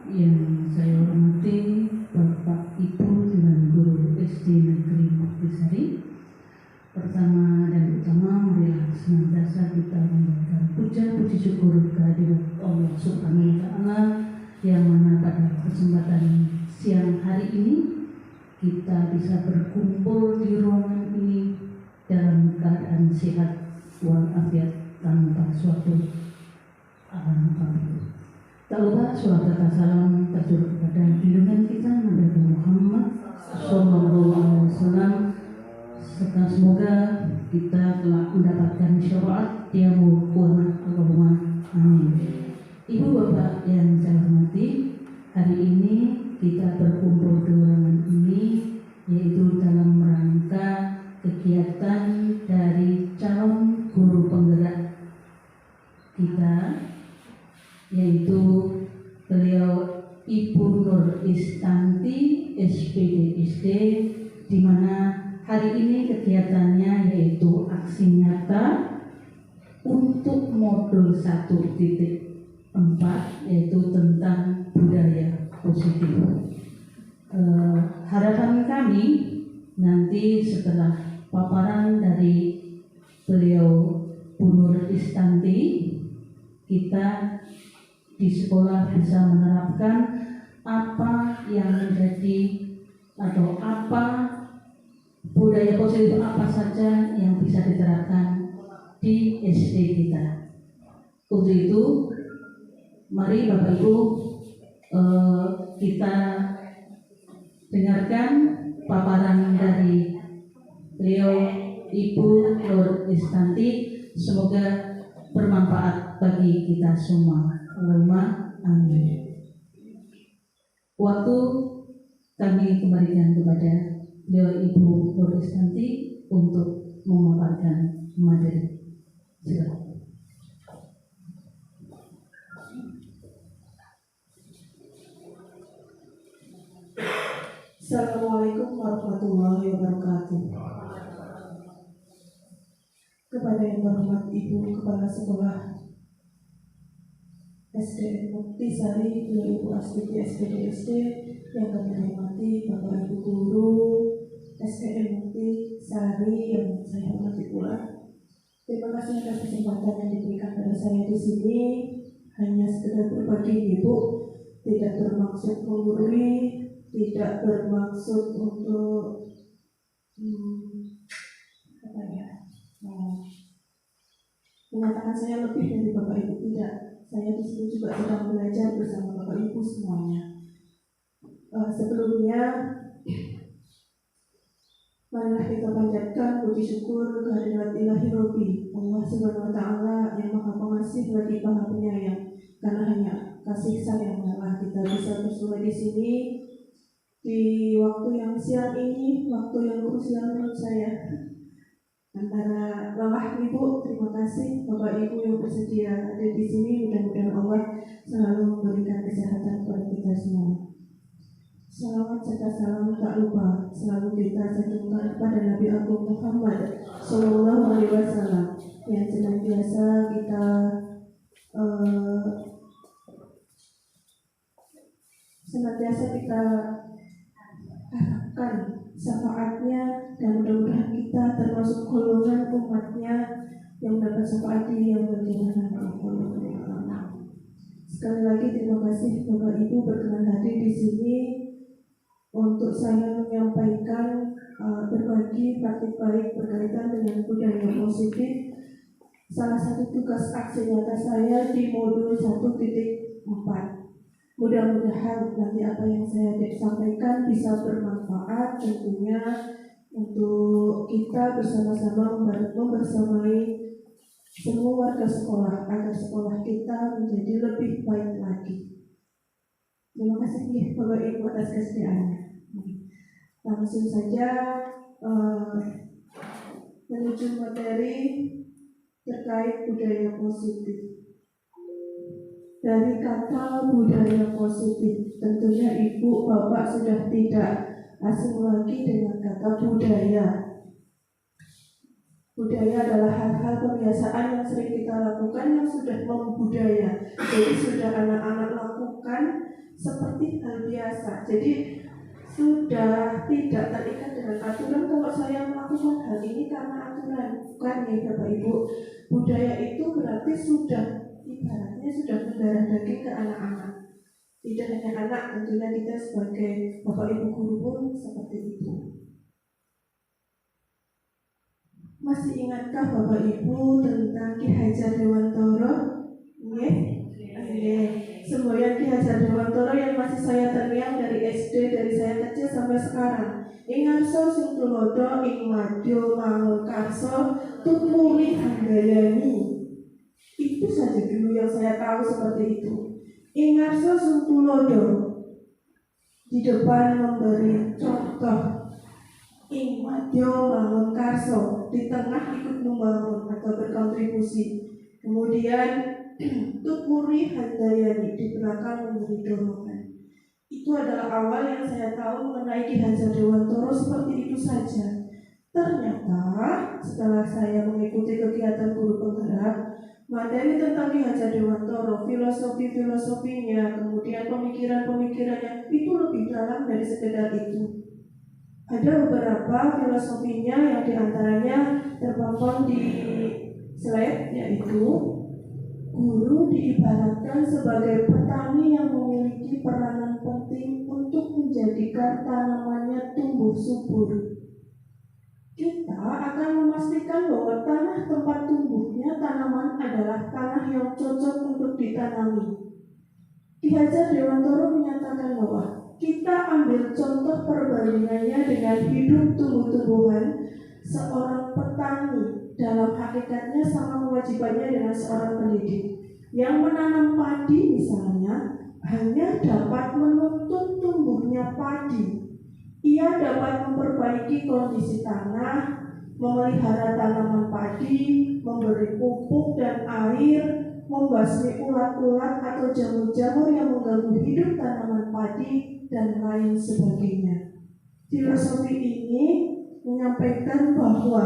Yang saya hormati Bapak Ibu dan Guru SD Negeri Muktisari. Pertama dan utama, marilah senantiasa kita memberikan puja puji syukur kehadirat Allah Subhanahu wa Ta'ala, yang mana pada kesempatan siang hari ini kita bisa berkumpul di ruangan ini dalam keadaan sehat walafiat tanpa suatu apapun. Tak lupa salawat serta salam tercurah kepada junjungan kita Nabi Muhammad Sallallahu Alaihi Wasallam, serta semoga kita telah mendapatkan syafaat Yaumul Qiyamah. Allahumma amin. Ibu bapak yang saya hormati, hari ini kita berkumpul di ruangan ini yaitu dalam rangka kegiatan dari calon guru penggerak kita, yaitu beliau Ibu Nur Istanti SPDSD, di mana hari ini kegiatannya yaitu aksi nyata untuk modul 1.4, yaitu tentang budaya positif. Harapan kami nanti setelah paparan dari beliau Bu Nur Istanti, kita di sekolah bisa menerapkan apa yang menjadi atau apa budaya positif apa saja yang bisa diterapkan di SD kita. Untuk itu, mari Bapak Ibu kita dengarkan paparan dari beliau Ibu Nur Istanti. Semoga bermanfaat bagi kita semua. Allahumma amin. Waktu kami kembalikan kepada beliau Ibu Nur Istanti untuk memaparkan materi. Silakan. Assalamualaikum warahmatullahi wabarakatuh. Kepada yang terhormat Ibu Kepala Sekolah SD Muktisari, Ibu Astuti SPDSD, yang kami hormati Bapak Ibu Guru SDN Muktisari yang saya hormati pula. Terima kasih atas kesempatan yang diberikan pada saya di sini. Hanya sekedar berbagi, Ibu, tidak bermaksud menggurui, tidak bermaksud untuk mengatakan saya lebih dari Bapak Ibu, tidak. Saya di sini juga sedang belajar bersama Bapak Ibu semuanya. Sebelumnya, marilah kita panjatkan puji syukur kehadirat Ilahi Rabbi Allah Subhanahu wa Ta'ala yang Maha Pengasih lagi Maha Penyayang, karena hanya kasih sayangnya kita bisa bersua di sini di waktu yang siang ini, waktu yang krusial menurut saya. Antara lelah Ibu, terima kasih Bapak Ibu yang bersedia ada di sini. Mudah-mudahan Allah selalu memberikan kesehatan kepada kita semua. Salawat serta salam tak lupa selalu kita sanjungkan kepada Nabi Agung Muhammad Sallallahu Alaihi Wasallam, yang senantiasa kita harapkan syafaatnya, dan mudah-mudahan kita termasuk golongan umatnya yang mendapat syafaat di yaumul qiyamah. Sekali lagi terima kasih Bapak Ibu berkenan hadir di sini untuk saya menyampaikan berbagi praktik baik berkaitan dengan budaya positif. Salah satu tugas aksi nyata saya di modul 1.4. Mudah-mudahan nanti apa yang saya sampaikan bisa bermanfaat tentunya untuk kita bersama-sama membersamai semua warga sekolah agar sekolah kita menjadi lebih baik lagi. Terima kasih Bapak Ibu atas kesediaannya. Langsung saja menuju materi terkait budaya positif. Dari kata budaya positif, tentunya Ibu Bapak sudah tidak asing lagi dengan kata budaya. Budaya adalah hal-hal kebiasaan yang sering kita lakukan yang sudah membudaya. Jadi sudah anak-anak lakukan seperti hal biasa. Jadi sudah tidak terikat dengan aturan. Kalau saya melakukan hal ini karena aturan, bukan nih Bapak Ibu. Budaya itu berarti sudah ibaratnya sudah mendarah daging ke anak-anak. Tidak hanya anak, tentunya kita sebagai Bapak Ibu guru pun seperti itu. Masih ingatkah Bapak Ibu tentang Ki Hajar Dewantara? Semboyan Ki Hajar Dewantara yang masih saya terngiang dari SD, dari saya kecil sampai sekarang. Ing ngarsa sing tulodo ing madya mangun karsa tumuli hanggayani. Itu saja dulu yang saya tahu seperti itu. Ing ngarsa sing tulodo, di depan memberi contoh. Ing madya mangun karsa, di tengah ikut membangun atau berkontribusi. Kemudian tumuli hanggayani, di belakang memberi dorongan. Itu adalah awal yang saya tahu mengenai Ki Hajar Dewantara, seperti itu saja. Ternyata setelah saya mengikuti kegiatan guru penggerak, materi tentang Ki Hajar Dewantara, filosofi-filosofinya, kemudian pemikiran-pemikirannya itu lebih dalam dari sekedar itu. Ada beberapa filosofinya yang diantaranya terpampang di slide, yaitu guru diibaratkan sebagai petani yang memiliki peranan penting untuk menjadikan tanamannya tumbuh subur. Kita akan memastikan bahwa tanah tempat tumbuhnya tanaman adalah tanah yang cocok untuk ditanami. Ki Hajar Dewantara menyatakan bahwa kita ambil contoh perbandingannya dengan hidup tumbuh-tumbuhan. Seorang petani dalam hakikatnya sama kewajibannya dengan seorang pendidik. Yang menanam padi misalnya hanya dapat menuntun tumbuhnya padi. Ia dapat memperbaiki kondisi tanah, memelihara tanaman padi, memberi pupuk dan air, membasmi ulat-ulat atau jamur-jamur yang mengganggu hidup tanaman padi, dan lain sebagainya. Filosofi ini menyampaikan bahwa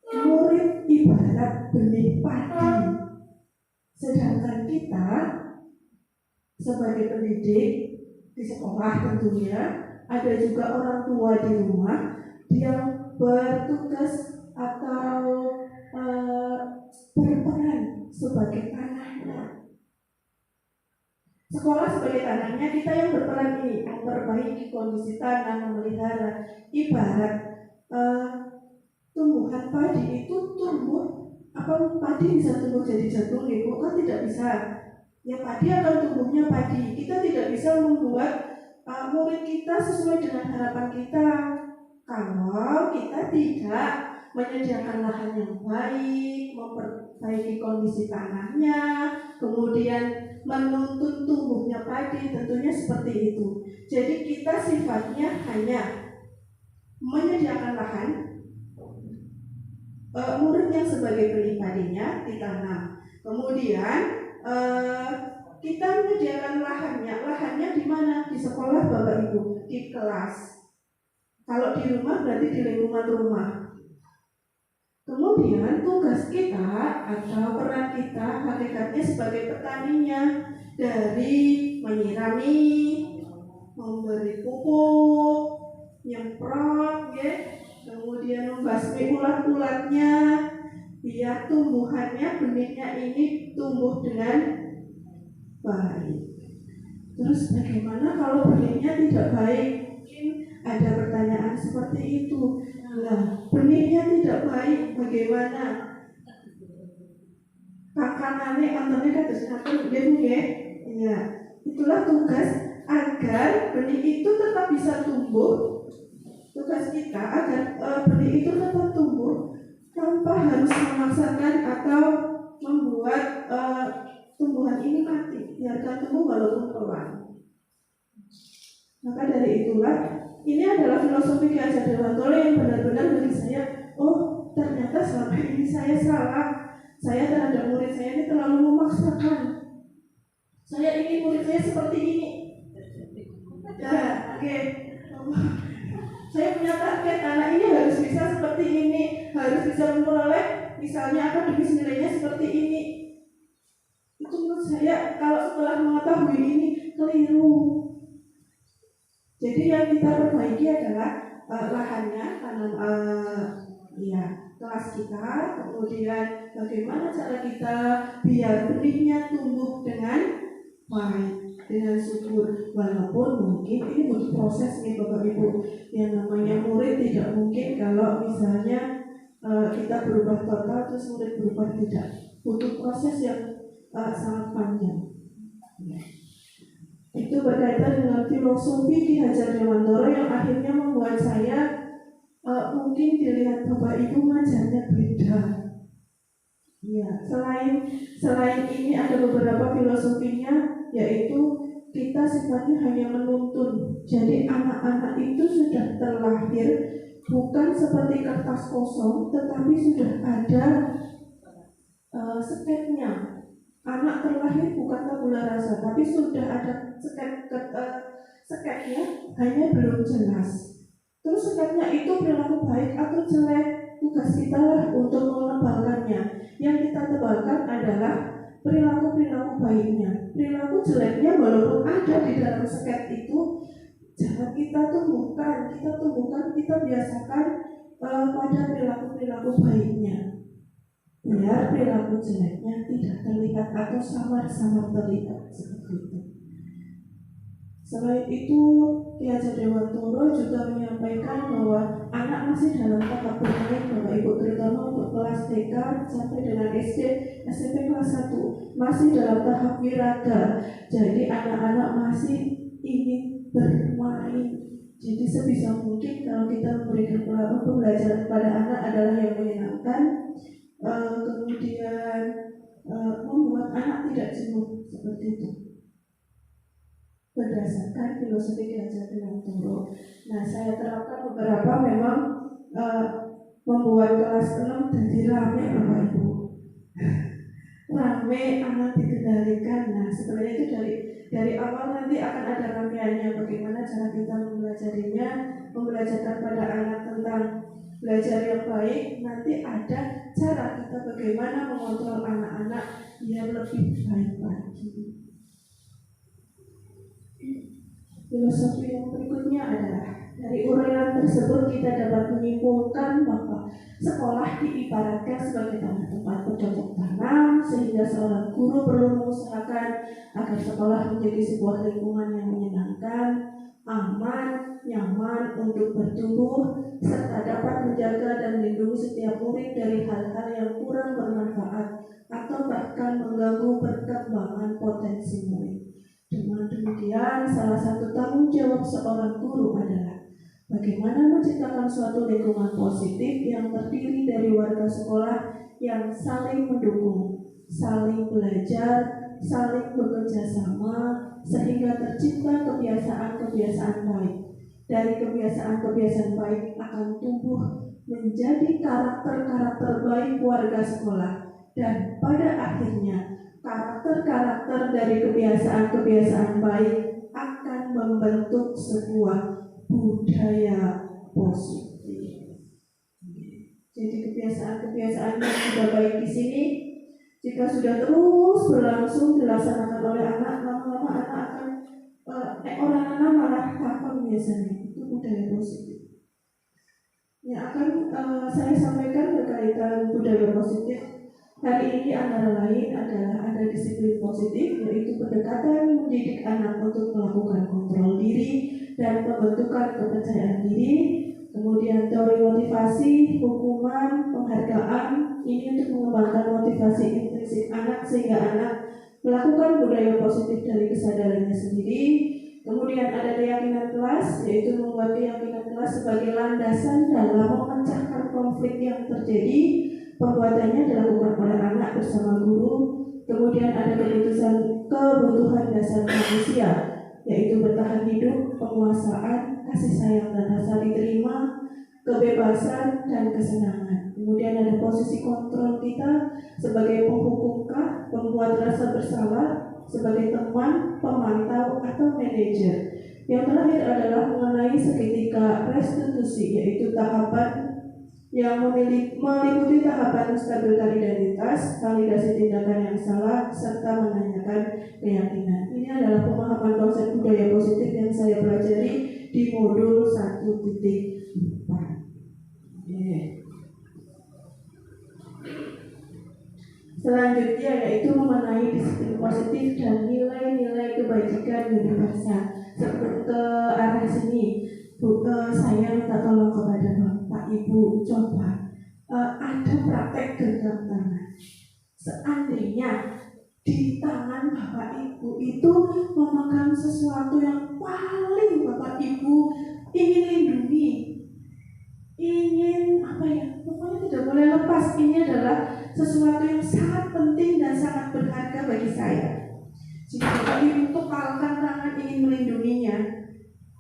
murid ibarat benih padi, sedangkan kita sebagai pendidik di sekolah tentunya, ada juga orang tua di rumah yang bertugas atau berperan sebagai tanahnya. Sekolah sebagai tanahnya, kita yang berperan ini memperbaiki kondisi tanah, memelihara. Ibarat tumbuhan padi itu tumbuh, apa padi bisa tumbuh jadi jagung gitu? Kan tidak bisa. Ya padi akan tumbuhnya padi. Kita tidak bisa membuat murid kita sesuai dengan harapan kita kalau kita tidak menyediakan lahan yang baik, memperbaiki kondisi tanahnya, kemudian menuntun tumbuhnya padi, tentunya seperti itu. Jadi kita sifatnya hanya menyediakan lahan, murid yang sebagai benih padinya ditanam. Kemudian kita menyediakan lahannya di mana? Di sekolah Bapak Ibu, di kelas. Kalau di rumah berarti di lingkungan rumah. Kemudian tugas kita atau peran kita hakikatnya sebagai petaninya, dari menyirami, memberi pupuk, nyemprot, ya, kemudian membasmi ulat-ulatnya biar tumbuhannya, benihnya ini tumbuh dengan baik. Terus bagaimana kalau benihnya tidak baik? Mungkin ada pertanyaan seperti itu. Nah, benihnya tidak baik, bagaimana? Pakanannya antara kados ngaten nggih. Ya, itulah tugas agar benih itu tetap bisa tumbuh. Tugas kita agar benih itu tetap tumbuh tanpa harus memaksakan atau membuat tumbuhan ini mati. Biarkan tumbuh walaupun pelan. Maka dari itulah, ini adalah filosofi Ki Hajar Dewantara yang benar-benar bagi saya, oh ternyata selama ini saya salah. Saya terhadap murid saya ini terlalu memaksakan. Saya ingin murid saya seperti ini. Ya, oke. Saya punya target, anak ini harus bisa seperti ini, harus bisa memperoleh misalnya akademis nilainya seperti ini. Itu menurut saya, kalau setelah mengetahui ini, keliru. Jadi yang kita perbaiki adalah lahannya, tanam kelas kita, kemudian bagaimana cara kita biar benihnya tumbuh dengan baik, dengan subur. Walaupun mungkin ini butuh proses nih Bapak Ibu. Yang namanya murid tidak mungkin kalau misalnya kita berubah total terus murid berubah, tidak. Butuh proses yang sangat panjang. Itu berkaitan dengan filosofi Ki Hajar Dewantoro yang akhirnya membuat saya mungkin dilihat Bapak Ibu ngajarnya beda. Ya, selain ini ada beberapa filosofinya, yaitu kita sifatnya hanya menuntun. Jadi anak-anak itu sudah terlahir bukan seperti kertas kosong, tetapi sudah ada sketnya. Anak terlahir bukan tabula rasa, tapi sudah ada sketnya, hanya belum jelas. Terus sketnya itu perilaku baik atau jelek, tugas kita lah untuk mengebalkannya. Yang kita tebalkan adalah perilaku baiknya. Perilaku jeleknya walaupun ada di dalam sket itu, jangan kita tumbuhkan, kita biasakan pada perilaku baiknya. Biar perilaku jeleknya tidak terlihat atau samar-samar terlihat seperti itu. Selain itu, Ki Hajar Dewantoro juga menyampaikan bahwa anak masih dalam tahap bermain, Bapak Ibu, terutama untuk kelas TK sampai dengan SD, SMP kelas 1 masih dalam tahap wiraga. Jadi anak-anak masih ingin bermain. Jadi sebisa mungkin kalau kita memberikan pembelajaran kepada anak adalah yang menyenangkan, kemudian membuat anak tidak jenuh, seperti itu. Berdasarkan filosofi Ki Hajar Dewantoro. Nah, saya terapkan beberapa memang membuat kelas 6 jadi rame Bapak Ibu. Rame, anak dikendalikan. Nah, sebenarnya itu dari awal nanti akan ada rangkaiannya, bagaimana cara kita membelajarkan pada anak tentang belajar yang baik. Nanti ada cara kita bagaimana mengontrol anak-anak biar lebih baik lagi. Filosofi yang berikutnya adalah dari uraian tersebut kita dapat menyimpulkan bahwa sekolah diibaratkan sebagai tempat bercocok tanam, sehingga seorang guru perlu mengusahakan agar sekolah menjadi sebuah lingkungan yang menyenangkan, aman, nyaman untuk bertumbuh, serta dapat menjaga dan melindungi setiap murid dari hal-hal yang kurang bermanfaat atau bahkan mengganggu perkembangan potensi murid. Dengan demikian, salah satu tanggung jawab seorang guru adalah bagaimana menciptakan suatu lingkungan positif yang terdiri dari warga sekolah yang saling mendukung, saling belajar, saling bekerja sama, sehingga tercipta kebiasaan-kebiasaan baik. Dari kebiasaan-kebiasaan baik akan tumbuh menjadi karakter-karakter baik warga sekolah, dan pada akhirnya karakter-karakter dari kebiasaan-kebiasaan baik akan membentuk sebuah budaya positif. Jadi kebiasaan-kebiasaan yang sudah baik di sini, jika sudah terus berlangsung dilaksanakan oleh anak, lama-lama anak akan orang-orang malah hafal biasanya. Itu budaya positif. Yang akan saya sampaikan berkaitan budaya positif hari ini antara lain adalah ada disiplin positif, yaitu pendekatan mendidik anak untuk melakukan kontrol diri dan pembentukan kepercayaan diri. Kemudian teori motivasi, hukuman, penghargaan, ini untuk mengembangkan motivasi intrinsik anak sehingga anak melakukan budaya positif dari kesadarannya sendiri. Kemudian ada keyakinan kelas, yaitu membuat keyakinan kelas sebagai landasan dalam memecahkan konflik yang terjadi. Pembuatannya dilakukan oleh anak bersama guru. Kemudian ada kebutuhan dasar manusia, yaitu bertahan hidup, penguasaan, kasih sayang dan rasa diterima, kebebasan dan kesenangan. Kemudian ada posisi kontrol kita sebagai penghukumkah, pembuat rasa bersalah, sebagai teman, pemantau atau manajer. Yang terakhir adalah mengenai seketika restitusi, yaitu tahapan yang meliputi tahapan menstabilkan identitas, validasi tindakan yang salah, serta menanyakan keyakinan. Ini Ini adalah pemahaman konsep budaya positif yang saya pelajari di modul 1.4. Selanjutnya yaitu mengenai disiplin positif dan nilai-nilai kebajikan universal. Sebelum ke arah sini, saya minta tolong kepada Bapak Ibu coba ada praktek genggam tangan. Seandainya di tangan Bapak Ibu itu memegang sesuatu yang paling Bapak Ibu ingin lindungi, ingin pokoknya tidak boleh lepas. Ini adalah sesuatu yang sangat penting dan sangat berharga bagi saya. Jika Bapak Ibu kepalkan tangan ingin melindunginya,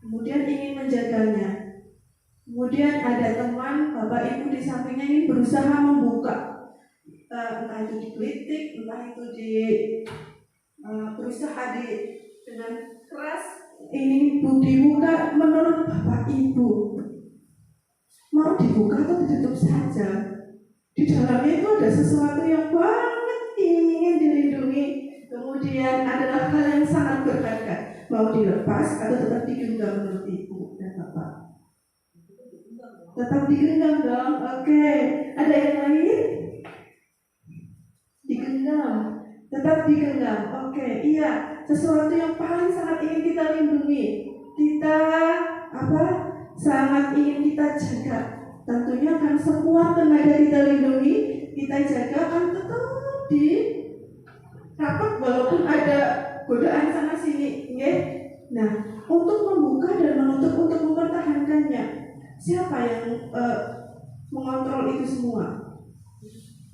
kemudian ingin menjaganya, kemudian ada teman Bapak Ibu di sampingnya ini berusaha membuka, entah itu digelitik, entah itu berusaha dengan keras ini dibuka. Menurut Bapak Ibu, mau dibuka atau ditutup saja? Di dalamnya itu ada sesuatu yang banget ingin dilindungi, kemudian adalah hal yang sangat berharga. Mau dilepas atau tetap digenggam menurut Ibu dan Bapak? Tetap digenggam dong. Oke. Ada yang lain? Digenggam. Tetap digenggam. Oke. Iya. Sesuatu yang paling sangat ingin kita lindungi, kita sangat ingin kita jaga. Tentunya kan sekuat tenaga kita lindungi, kita jaga akan tetap di rapat walaupun ada godaan sana sini, ya. Nah, untuk membuka dan menutup, untuk mempertahankannya, siapa yang mengontrol itu semua?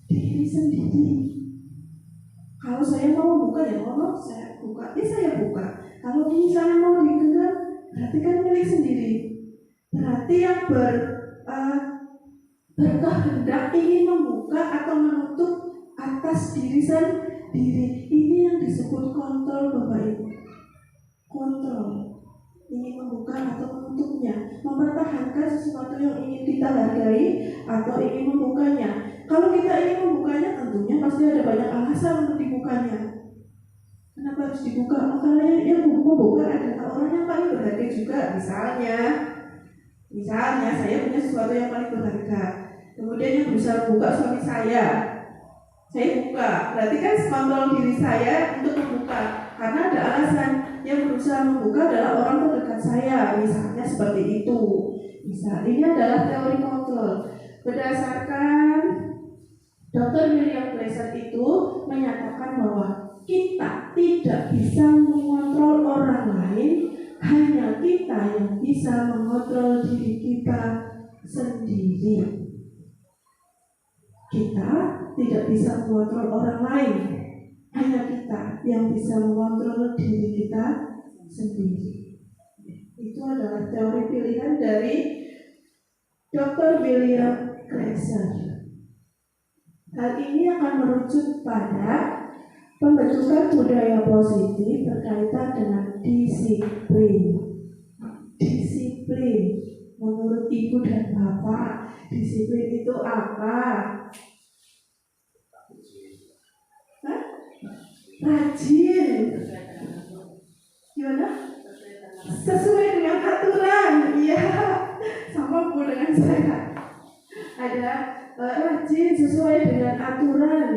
Diri sendiri. Kalau saya mau buka ya mau saya buka, saya buka. Kalau misalnya mau digenggam, berarti kan milik sendiri. Berarti yang berkehendak ingin membuka atau menutup atas diri sendiri. Ini yang disebut kontrol, Bapak Ibu. Kontrol. Ingin membuka atau menutupnya, mempertahankan sesuatu yang ingin kita hargai atau ingin membukanya. Kalau kita ingin membukanya, tentunya pasti ada banyak alasan untuk dibukanya. Kenapa harus dibuka? Makanya yang membuka adalah orang yang paling berharga juga. Misalnya saya punya sesuatu yang paling berharga, kemudian yang berusaha membuka suami saya buka, berarti kan kontrol diri saya untuk membuka, karena ada alasan. Yang berusaha membuka adalah orang terdekat saya, misalnya seperti itu. Ini adalah teori kontrol. Berdasarkan Dr. William Glasser itu menyatakan bahwa kita tidak bisa mengontrol orang lain, hanya kita yang bisa mengontrol diri kita sendiri. Kita tidak bisa mengontrol orang lain, hanya kita yang bisa mengontrol diri kita sendiri. Itu adalah teori pilihan dari Dr. William Glasser. Hal ini akan merujuk pada pembentukan budaya positif berkaitan dengan disiplin. Disiplin, menurut Ibu dan Bapak, disiplin itu apa? Rajin. Gimana? Sesuai dengan aturan. Iya, sama Bu dengan saya. Ada rajin sesuai dengan aturan.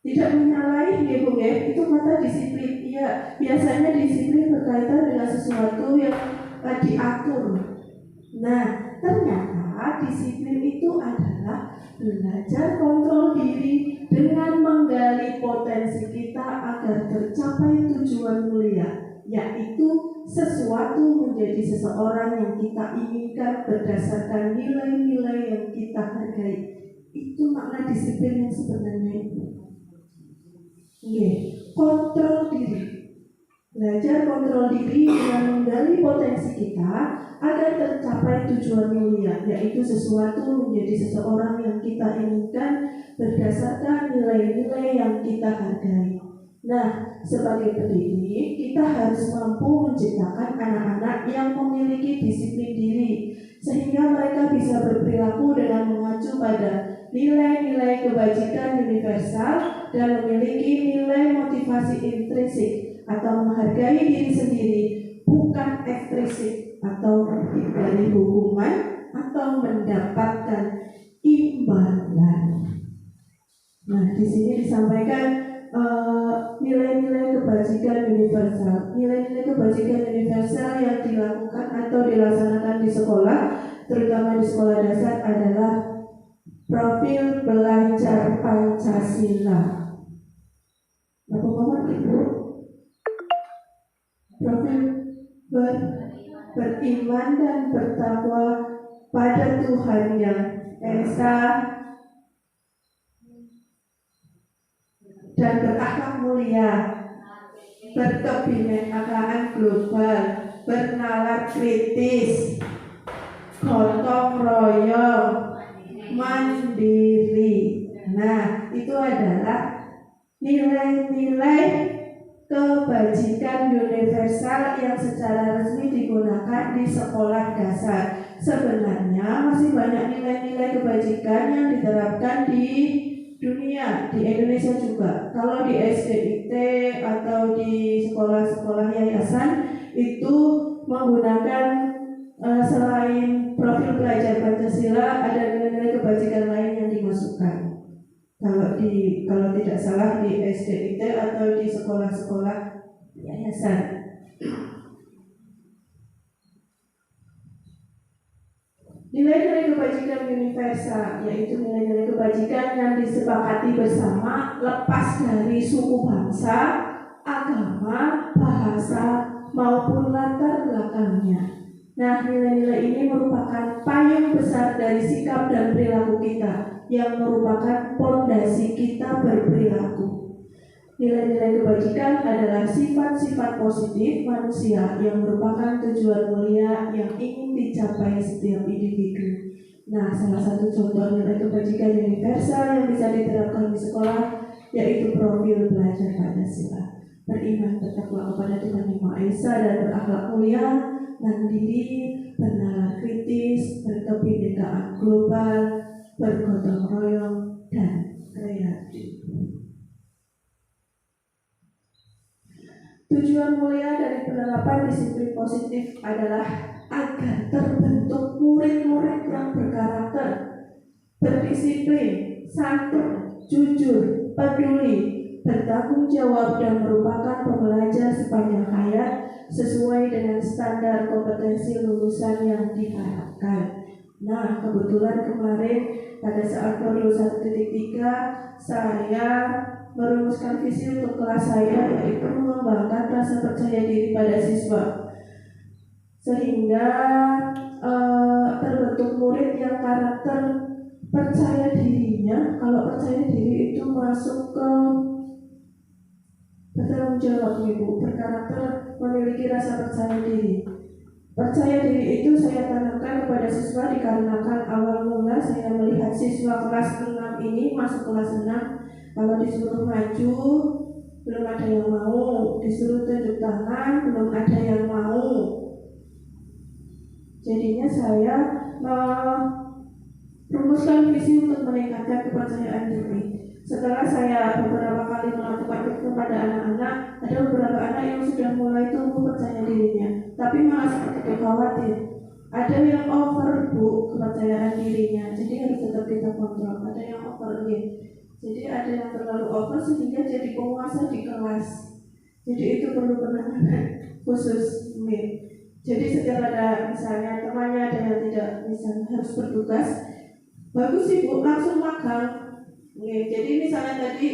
Tidak menyalahi, ya Bu, ya. Itu kata disiplin. Iya, biasanya disiplin berkaitan dengan sesuatu yang diatur. Nah, ternyata disiplin itu adalah belajar kontrol diri dengan menggali potensi kita agar tercapai tujuan mulia, yaitu sesuatu menjadi seseorang yang kita inginkan berdasarkan nilai-nilai yang kita hargai. Itu makna disiplin yang sebenarnya itu. Kontrol diri. Belajar kontrol diri dengan menggali potensi kita agar tercapai tujuan mulia, yaitu sesuatu menjadi seseorang yang kita inginkan berdasarkan nilai-nilai yang kita hargai. Nah, sebagai pendidik, kita harus mampu menciptakan anak-anak yang memiliki disiplin diri, sehingga mereka bisa berperilaku dengan mengacu pada nilai-nilai kebajikan universal dan memiliki nilai motivasi intrinsik atau menghargai diri sendiri bukan ekstrisik atau dari hukuman atau mendapatkan imbalan. Nah, di sini disampaikan nilai-nilai kebajikan universal. Nilai-nilai kebajikan universal yang dilakukan atau dilaksanakan di sekolah, terutama di sekolah dasar, adalah profil belajar Pancasila. Apa ngomong Ibu? Profil beriman dan bertakwa pada Tuhannya Esa dan berakhlak mulia, berkebinekaan global, bernalar kritis, gotong royong, mandiri. Nah, itu adalah nilai-nilai kebajikan universal yang secara resmi digunakan di sekolah dasar. Sebenarnya masih banyak nilai-nilai kebajikan yang diterapkan di dunia, di Indonesia juga. Kalau di SDIT atau di sekolah-sekolah yayasan itu menggunakan selain profil belajar Pancasila, ada nilai-nilai kebajikan lain yang dimasukkan. Kalau tidak salah di SDIT atau di sekolah-sekolah yayasan. Nilai-nilai kebajikan universal yaitu nilai-nilai kebajikan yang disepakati bersama lepas dari suku bangsa, agama, bahasa maupun latar belakangnya. Nah, nilai-nilai ini merupakan payung besar dari sikap dan perilaku kita yang merupakan fondasi kita berperilaku. Nilai-nilai kebajikan adalah sifat-sifat positif manusia yang merupakan tujuan mulia yang ingin dicapai setiap individu. Nah, salah satu contoh nilai kebajikan universal yang bisa diterapkan di sekolah yaitu profil belajar Pancasila. Beriman bertakwa kepada Tuhan Yang Maha Esa dan berakhlak mulia, mandiri, bernalar kritis, berkebinekaan global, bergotong royong, dan kreatif. Tujuan mulia dari penerapan disiplin positif adalah agar terbentuk murid-murid yang berkarakter, berdisiplin, santun, jujur, peduli, bertanggung jawab, dan merupakan pembelajar sepanjang hayat sesuai dengan standar kompetensi lulusan yang diharapkan. Nah, kebetulan kemarin pada saat modul 1.3 saya merumuskan visi untuk kelas saya, yaitu mengembangkan rasa percaya diri pada siswa sehingga terbentuk murid yang karakter percaya dirinya. Kalau percaya diri itu masuk ke bertanggung jawab, Ibu, berkarakter, memiliki rasa percaya diri. Percaya diri itu saya tanamkan kepada siswa dikarenakan awal mula saya melihat siswa kelas 6 ini masuk kelas 6. Kalau disuruh maju, belum ada yang mau. Disuruh tunjuk tangan, belum ada yang mau. Jadinya saya merumuskan visi untuk meningkatkan kepercayaan diri. Setelah saya beberapa kali melakukan itu kepada anak-anak, ada beberapa anak yang sudah mulai tumbuh percaya dirinya, tapi malah seperti khawatir. Ada yang over, Bu, kepercayaan dirinya, jadi harus tetap kita kontrol. Ada yang over, jadi ada yang terlalu over sehingga jadi penguasa di kelas. Jadi itu perlu penanganan khusus. Jadi setiap ada misalnya temannya ada yang tidak misalnya harus bertugas, bagus sih Bu, langsung magang. Jadi misalnya tadi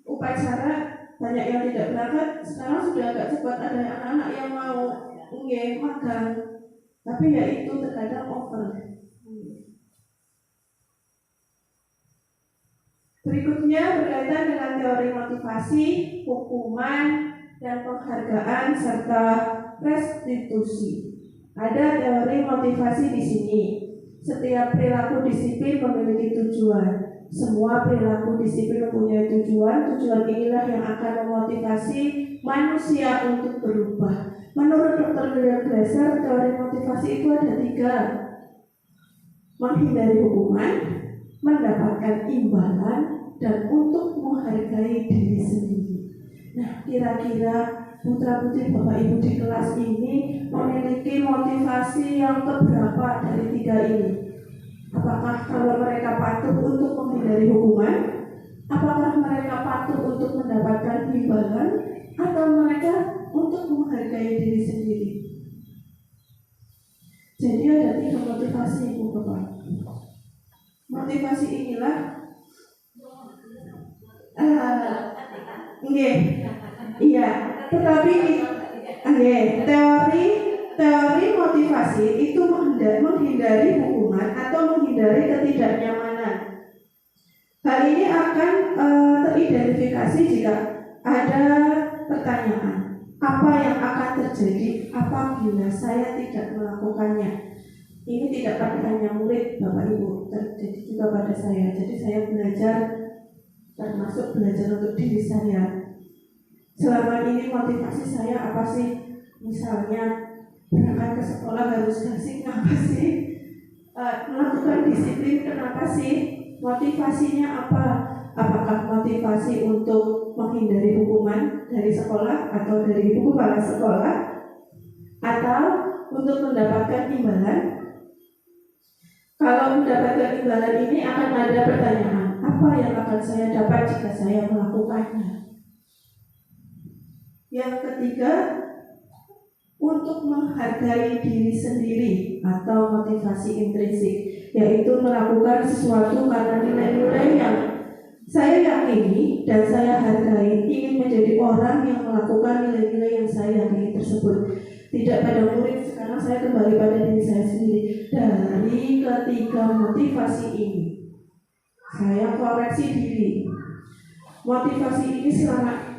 upacara banyak yang tidak berangkat, sekarang sudah agak cepat ada anak-anak yang mau magang. Tapi ya itu terkadang over. Berikutnya berkaitan dengan teori motivasi, hukuman, dan penghargaan serta restitusi. Ada teori motivasi di sini. Setiap perilaku disiplin memiliki tujuan. Semua perilaku disiplin mempunyai tujuan. Tujuan inilah yang akan memotivasi manusia untuk berubah. Menurut Dr. William Glasser, teori motivasi itu ada 3. Menghindari hukuman, mendapatkan imbalan, dan untuk menghargai diri sendiri. Nah, kira-kira putra-putri Bapak Ibu di kelas ini memiliki motivasi yang keberapa dari 3 ini? Apakah kalau mereka patuh untuk menghindari hukuman? Apakah mereka patuh untuk mendapatkan imbalan? Atau mereka untuk menghargai diri sendiri? Jadi ada 3 motivasi Ibu Bapak. Motivasi inilah iya, tetapi teori motivasi itu menghindari hukuman atau menghindari ketidaknyamanan. Hal ini akan teridentifikasi jika ada pertanyaan, apa yang akan terjadi apabila saya tidak melakukannya? Ini tidak pada hanya murid Bapak Ibu, terjadi juga pada saya. Jadi saya belajar, termasuk belajar untuk diri saya. Selama ini motivasi saya apa sih? Misalnya berangkat ke sekolah harus asik, kenapa sih? Melakukan disiplin, kenapa sih? Motivasinya apa? Apakah motivasi untuk menghindari hukuman dari sekolah atau dari ibu kepala sekolah, atau untuk mendapatkan imbalan? Kalau mendapatkan imbalan ini akan ada pertanyaan, apa yang akan saya dapat jika saya melakukannya? Yang ketiga, untuk menghargai diri sendiri atau motivasi intrinsik, yaitu melakukan sesuatu karena nilai-nilai yang saya yakini dan saya hargai, ingin menjadi orang yang melakukan nilai-nilai yang saya yakini tersebut. Tidak pada murid, sekarang saya kembali pada diri saya sendiri. Dari ketiga motivasi ini, saya koreksi diri.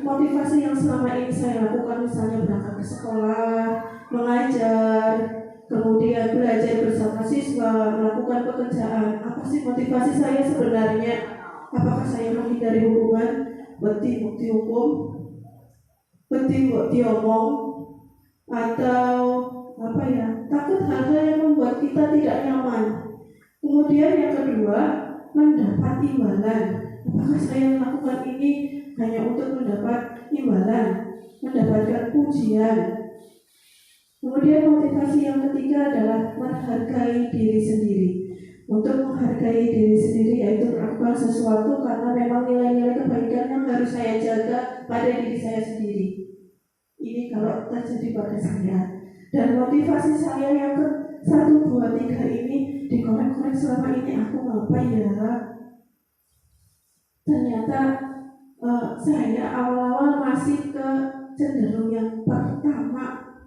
Motivasi yang selama ini saya lakukan, misalnya berangkat ke sekolah, mengajar, kemudian belajar bersama siswa, melakukan pekerjaan. Apa sih motivasi saya sebenarnya? Apakah saya menghindari hukuman, bukti hukum, bukti omong, atau takut hal-hal yang membuat kita tidak nyaman? Kemudian yang kedua, mendapat imbalan. Apakah saya melakukan ini hanya untuk mendapat imbalan, mendapatkan pujian? Kemudian motivasi yang ketiga adalah menghargai diri sendiri. Untuk menghargai diri sendiri yaitu melakukan sesuatu karena memang nilai-nilai kebaikan yang harus saya jaga pada diri saya sendiri. Ini kalau terjadi pada saya. Dan motivasi saya yang ke 1, 2, 3 ini dikorek-korek selama ini aku ngapa ya? Ternyata saya awal-awal masih ke cenderung yang pertama.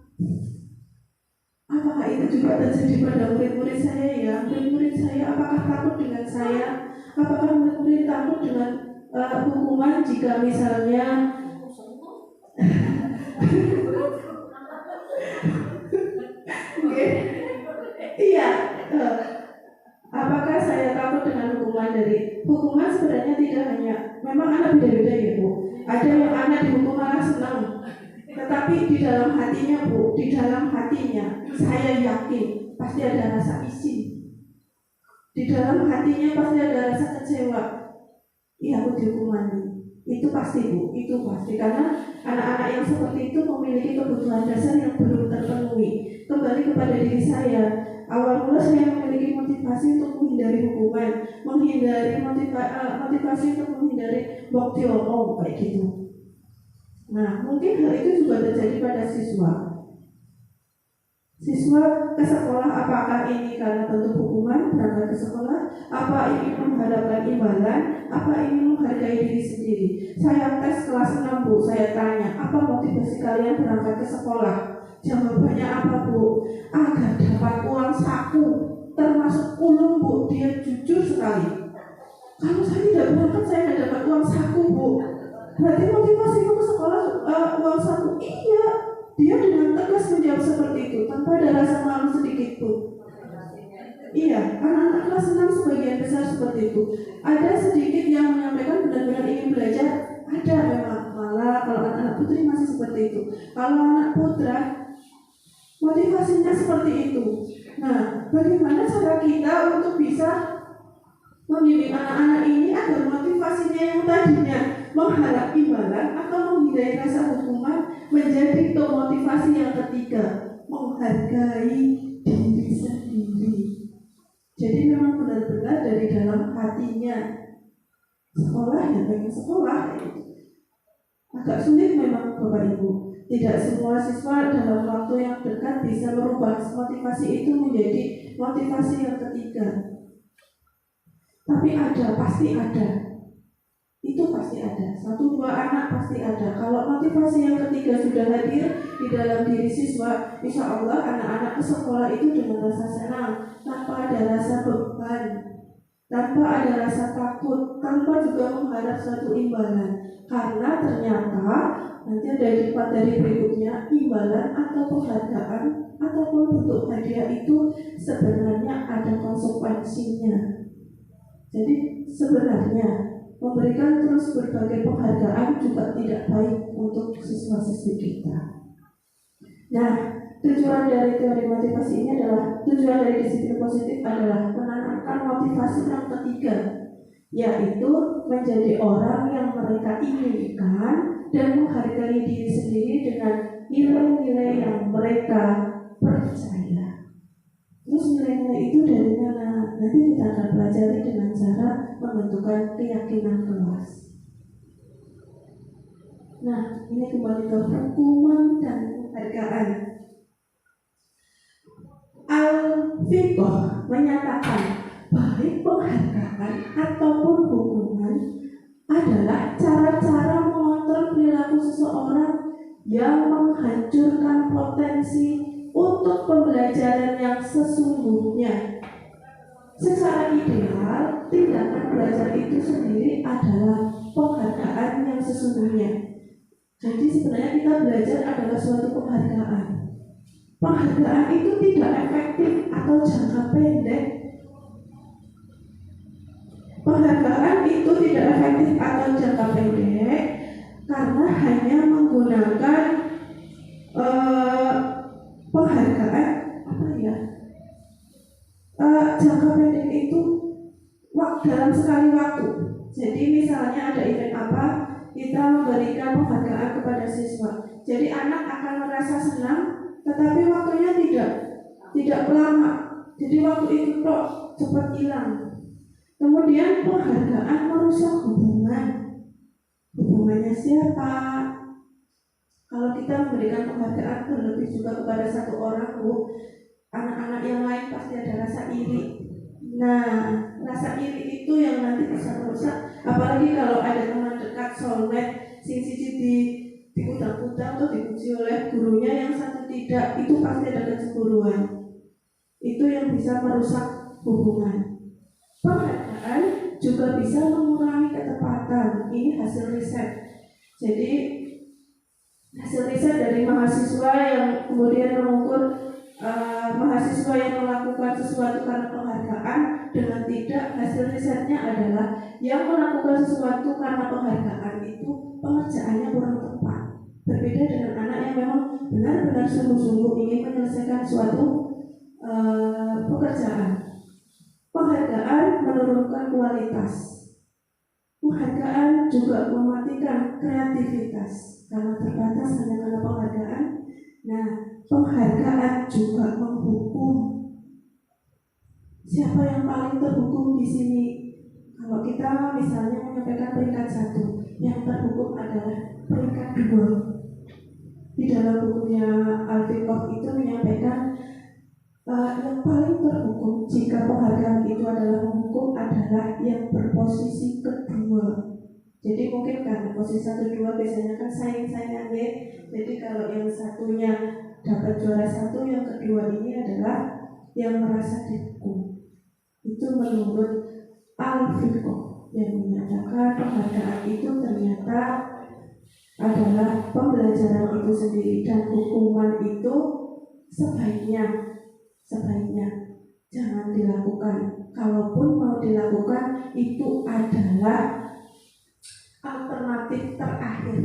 Apakah itu juga terjadi pada murid-murid saya ya? Murid-murid saya apakah takut dengan saya? Apakah murid-murid takut dengan hukuman jika misalnya iya, apakah saya takut dengan hukuman dari hukuman? Sebenarnya tidak hanya, memang anak beda-beda ya Bu. Ada yang anak dihukum malah senang, tetapi di dalam hatinya Bu, di dalam hatinya saya yakin pasti ada rasa isi. Di dalam hatinya pasti ada rasa kecewa. Iya, aku dihukumani. Itu pasti Bu, itu pasti, karena anak-anak yang seperti itu memiliki kebutuhan dasar yang belum terpenuhi. Kembali kepada diri saya, awal mula saya memiliki motivasi untuk menghindari hukuman, menghindari motivasi untuk menghindari bukti omong kayak gitu. Nah, mungkin hal itu juga terjadi pada siswa. Siswa ke sekolah, apakah ini karena bentuk hukuman berangkat ke sekolah? Apa ingin mengharapkan imbalan? Apa ingin menghargai diri sendiri? Saya tes kelas 6 Bu, saya tanya, apa motivasi kalian berangkat ke sekolah? Jawabannya apa Bu? Agar dapat uang saku, termasuk ulung Bu. Dia jujur sekali. Kalau saya tidak berangkat, saya tidak dapat uang saku Bu. Berarti motivasimu ke sekolah uang saku? Iya. Dia dengan tegas menjawab seperti itu, tanpa ada rasa malu sedikit pun. Iya, anak-anak kelas 6 sebagian besar seperti itu. Ada sedikit yang menyampaikan benar-benar ingin belajar, ada memang. Malah kalau anak-anak putri masih seperti itu. Kalau anak putra, motivasinya seperti itu. Nah, bagaimana cara kita untuk bisa membimbing anak-anak ini agar motivasinya yang tadinya mengharap imbalan atau menghindari rasa hukuman menjadi motivasi yang ketiga, menghargai diri sendiri. Jadi memang benar-benar dari dalam hatinya, sekolah ya pengen sekolah gitu. Agak sulit memang Bapak Ibu. Tidak semua siswa dalam waktu yang dekat bisa merubah motivasi itu menjadi motivasi yang ketiga. Tapi ada, pasti ada. Itu pasti ada. 1-2 anak pasti ada. Kalau motivasi yang ketiga sudah hadir di dalam diri siswa, insya Allah anak-anak ke sekolah itu dengan rasa senang, tanpa ada rasa beban, tanpa ada rasa takut, tanpa juga mengharap suatu imbalan. Karena ternyata nanti ada lipat dari berikutnya, imbalan atau penghargaan ataupun bentuk hadiah itu sebenarnya ada konsekuensinya. Jadi sebenarnya memberikan terus berbagai penghargaan juga tidak baik untuk siswa-siswi kita. Nah, tujuan dari teori motivasi ini adalah, tujuan dari disiplin positif adalah menanamkan motivasi yang ketiga, yaitu menjadi orang yang mereka inginkan dan menghargai diri sendiri dengan nilai-nilai yang mereka percaya. Terus nilai-nilai itu dari mana? Nanti kita akan pelajari dengan cara membentukkan keyakinan kelas. Nah, ini kembali ke hukuman dan penghargaan. Al-Fiqh menyatakan baik penghargaan ataupun hukuman adalah cara-cara mengontrol perilaku seseorang yang menghancurkan potensi untuk pembelajaran yang sesungguhnya. Secara ideal, tindakan belajar itu sendiri adalah penghargaan yang sesungguhnya. Jadi sebenarnya kita belajar adalah suatu penghargaan. Penghargaan itu tidak efektif atau jangka pendek. Penghargaan itu tidak efektif atau jangka pendek karena hanya menggunakan penghargaan jangka pendek itu dalam sekali waktu. Jadi misalnya ada event apa, kita memberikan penghargaan kepada siswa. Jadi anak akan merasa senang, tetapi waktunya tidak lama. Jadi waktu itu kok cepat hilang. Kemudian penghargaan merusak hubungannya siapa? Kalau kita memberikan penghargaan berlebih juga kepada satu orang, anak-anak yang lain pasti ada rasa iri. Nah, rasa iri itu yang nanti bisa merusak. Apalagi kalau ada teman dekat soulmate, sisi diutang-utang atau dipuji oleh gurunya, yang satu tidak, itu pasti ada kecemburuan. Itu yang bisa merusak hubungan. Penghargaan juga bisa mengurangi ketepatan. Ini hasil riset. Jadi hasil riset dari mahasiswa yang kemudian mengukur mahasiswa yang melakukan sesuatu karena penghargaan dengan tidak, hasil risetnya adalah yang melakukan sesuatu karena penghargaan itu pengerjaannya kurang tepat. Berbeda dengan anak yang memang benar-benar sungguh-sungguh ingin menyelesaikan suatu pekerjaan. Penghargaan menurunkan kualitas. Penghargaan juga mematikan kreativitas karena terbatas hanya karena penghargaan. Nah, penghargaan juga menghukum. Siapa yang paling terhukum di sini? Kalau kita misalnya menyampaikan peringkat 1, yang terhukum adalah peringkat 2. Di dalam bukunya Al-Fiqh itu menyampaikan yang paling terhukum jika penghargaan itu adalah menghukum adalah yang berposisi kedua. Jadi mungkin kan posisi 1, 2 biasanya kan saing-saingan ya. Jadi kalau yang satunya dapat juara 1, yang kedua ini adalah yang merasa dihukum. Itu menurut Al-Fiqh yang menyatakan penghargaan itu ternyata adalah pembelajaran itu sendiri, dan hukuman itu sebaiknya jangan dilakukan. Kalaupun mau dilakukan, itu adalah alternatif terakhir.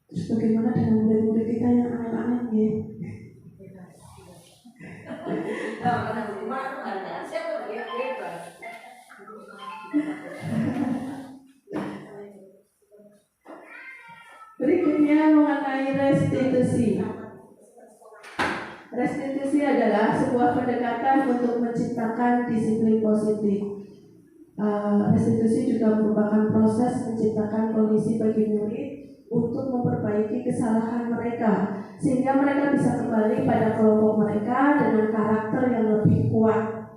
Terus bagaimana dengan murid-murid kita yang aneh-aneh ya? restitusi. Restitusi adalah sebuah pendekatan untuk menciptakan disiplin positif. Restitusi juga merupakan proses menciptakan kondisi bagi murid untuk memperbaiki kesalahan mereka, sehingga mereka bisa kembali pada kelompok mereka dengan karakter yang lebih kuat.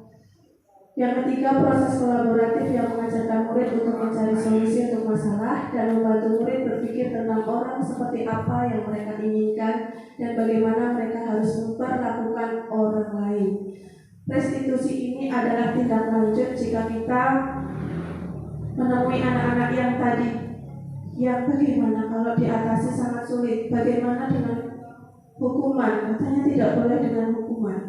Yang ketiga, proses kolaboratif yang mengajarkan murid untuk mencari solusi untuk masalah dan membantu murid berpikir tentang orang seperti apa yang mereka inginkan dan bagaimana mereka harus memperlakukan orang lain. Restitusi ini adalah tindak lanjut jika kita menemui anak-anak yang tadi, yang bagaimana kalau diatasi sangat sulit, bagaimana dengan hukuman, katanya tidak boleh dengan hukuman.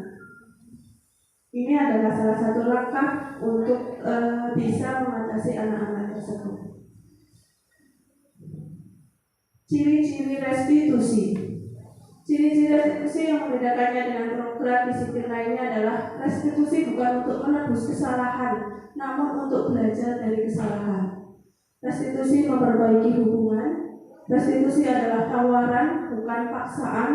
Ini adalah salah satu langkah untuk bisa mengatasi anak-anak tersebut. Ciri-ciri restitusi. Ciri-ciri restitusi yang membedakannya dengan program disiplin lainnya adalah restitusi bukan untuk menebus kesalahan, namun untuk belajar dari kesalahan. Restitusi memperbaiki hubungan. Restitusi adalah tawaran, bukan paksaan.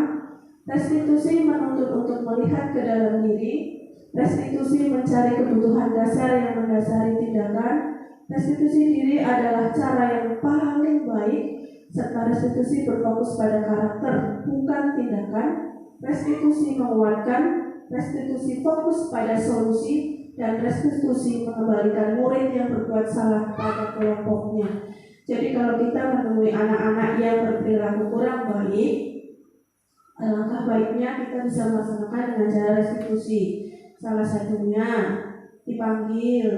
Restitusi menuntut untuk melihat ke dalam diri. Restitusi mencari kebutuhan dasar yang mendasari tindakan. Restitusi diri adalah cara yang paling baik, serta restitusi berfokus pada karakter, bukan tindakan. Restitusi menguatkan, restitusi fokus pada solusi, dan restitusi mengembalikan murid yang berbuat salah pada kelompoknya. Jadi kalau kita menemui anak-anak yang berperilaku kurang baik, alangkah baiknya kita bisa melaksanakan dengan cara restitusi. Salah satunya dipanggil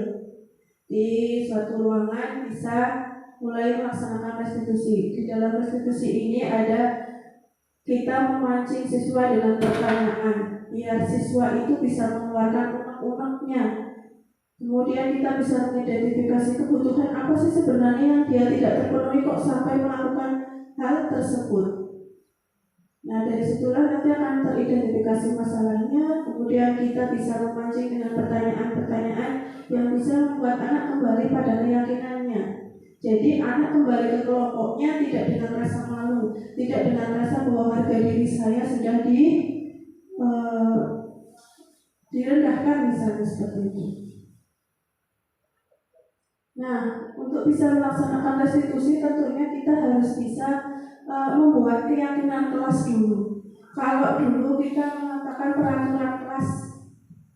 di suatu ruangan, bisa mulai melaksanakan restitusi. Di dalam restitusi ini ada kita memancing siswa dengan pertanyaan, biar siswa itu bisa mengeluarkan unek-uneknya. Kemudian kita bisa mengidentifikasi kebutuhan apa sih sebenarnya yang dia tidak terpenuhi kok sampai melakukan hal tersebut. Nah, dari situlah nanti akan teridentifikasi masalahnya. Kemudian kita bisa memancing dengan pertanyaan-pertanyaan yang bisa membuat anak kembali pada keyakinannya. Jadi anak kembali ke kelompoknya tidak dengan rasa malu, tidak dengan rasa bahwa harga diri saya sudah direndahkan, misalnya seperti itu. Nah, untuk bisa melaksanakan restitusi tentunya kita harus bisa membuat keyakinan kelas dulu. Kalau dulu kita mengatakan peraturan kelas,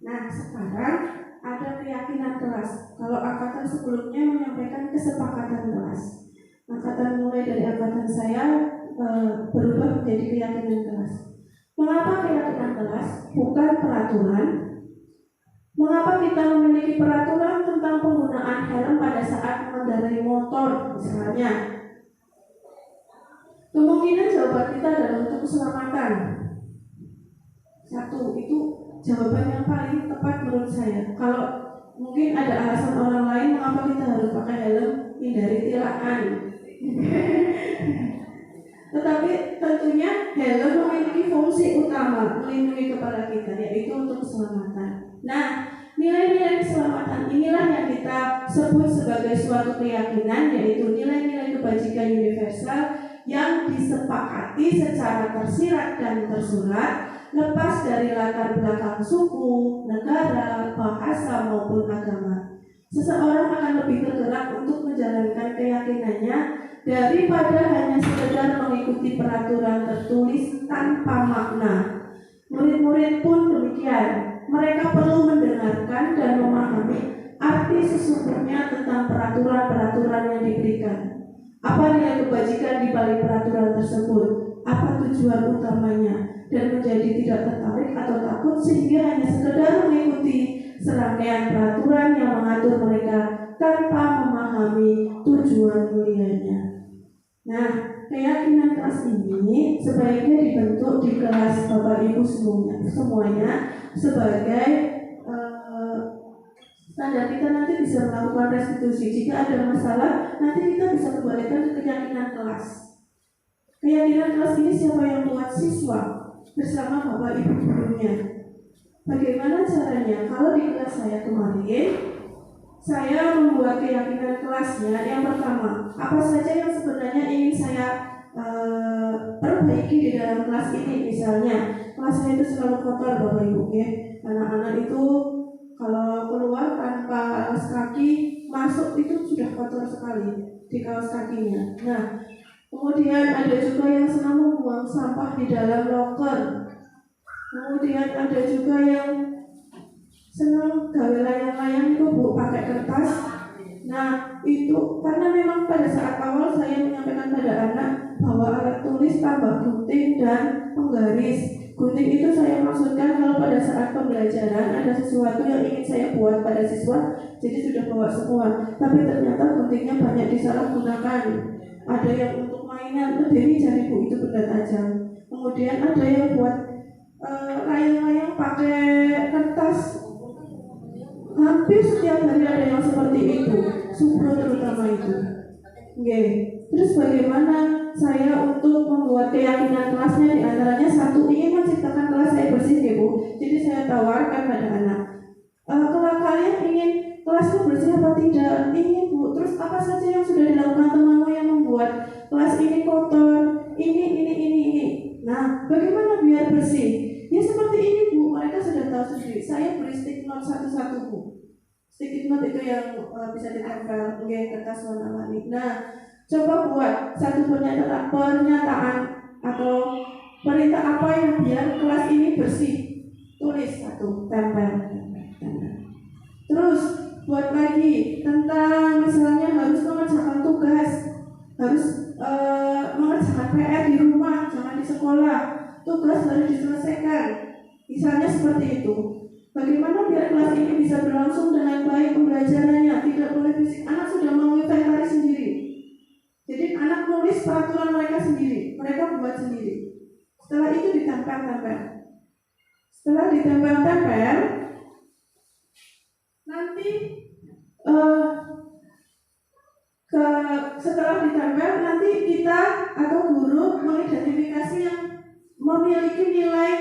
nah sekarang ada keyakinan kelas. Kalau angkatan sebelumnya menyampaikan kesepakatan kelas, angkatan mulai dari angkatan saya berubah menjadi keyakinan kelas. Mengapa keyakinan kelas? Bukan peraturan. Mengapa kita memiliki peraturan tentang penggunaan helm pada saat mengendarai motor, misalnya? Kemungkinan jawaban kita adalah untuk keselamatan. Satu, itu jawaban yang paling tepat menurut saya. Kalau mungkin ada alasan orang lain mengapa kita harus pakai helm, hindari tilangan. Tetapi tentunya helm memiliki fungsi utama melindungi kepala kita, yaitu untuk keselamatan. Nah, nilai-nilai keselamatan inilah yang kita sebut sebagai suatu keyakinan, yaitu nilai-nilai kebajikan universal yang disepakati secara tersirat dan tersurat, lepas dari latar belakang suku, negara, bahasa maupun agama. Seseorang akan lebih tergerak untuk menjalankan keyakinannya daripada hanya sekedar mengikuti peraturan tertulis tanpa makna. Murid-murid pun demikian. Mereka perlu mendengarkan dan memahami arti sesungguhnya tentang peraturan-peraturan yang diberikan. Apa nilai kebajikan di balik peraturan tersebut? Apa tujuan utamanya? Dan menjadi tidak tertarik atau takut sehingga hanya sekedar mengikuti serangkaian peraturan yang mengatur mereka tanpa memahami tujuan mulianya. Nah, keyakinan kelas ini sebaiknya dibentuk di kelas Bapak Ibu semuanya sebagai standar kita nanti bisa melakukan restitusi. Jika ada masalah, nanti kita bisa kembalikan ke keyakinan kelas. Keyakinan kelas ini siapa yang buat? Siswa bersama Bapak Ibu gurunya. Bagaimana caranya? Kalau di kelas saya kemarin, saya membuat keyakinan kelasnya. Yang pertama, apa saja yang sebenarnya ingin saya perbaiki di dalam kelas ini. Misalnya kelasnya itu selalu kotor Bapak Ibu ya. Anak-anak itu kalau keluar tanpa alas kaki, masuk itu sudah kotor sekali di kaos kakinya. Nah, kemudian ada juga yang senang membuang sampah di dalam loker. Kemudian ada juga yang senang gawe layang-layang itu Bu, pakai kertas. Nah, itu karena memang pada saat awal saya menyampaikan pada anak bahwa alat tulis tambah gunting dan penggaris. Gunting itu saya maksudkan kalau pada saat pembelajaran ada sesuatu yang ingin saya buat pada siswa, jadi sudah bawa semua. Tapi ternyata guntingnya banyak disalahgunakan. Ada yang untuk mainan, jadi jari Bu itu benda tajam. Kemudian ada yang buat layang-layang pakai kertas. Hampir setiap hari ada yang seperti itu, Supro terutama itu. Oke. Terus bagaimana saya untuk membuat keyakinan kelasnya? Di antaranya satu, ingin menciptakan kelas saya bersih ya Bu. Jadi saya tawarkan pada anak, kalau kalian ingin kelasnya bersih apa tidak? Ingin Bu. Terus apa saja yang sudah dilakukan temanmu yang membuat kelas ini kotor? Ini. Nah, bagaimana biar bersih? Ya seperti ini Bu, mereka sudah tahu sendiri. Saya beri stick note satu-satu Bu. Stick note itu yang bisa ditempel pakai kertas warna-warni. Nah, coba buat satu pernyataan atau perintah apa yang biar kelas ini bersih. Tulis satu, tempel. Terus buat lagi tentang misalnya harus mengerjakan tugas, harus mengerjakan PR di rumah, jangan di sekolah. Tugas harus diselesaikan. Misalnya seperti itu. Bagaimana biar kelas ini bisa berlangsung dengan baik pembelajarannya? Tidak boleh fisik. Anak sudah menginventaris sendiri. Jadi anak nulis peraturan mereka sendiri. Mereka buat sendiri. Setelah itu ditempel-tempel. Setelah ditempel-tempel, nanti setelah ditempel nanti kita atau guru mengidentifikasi yang memiliki nilai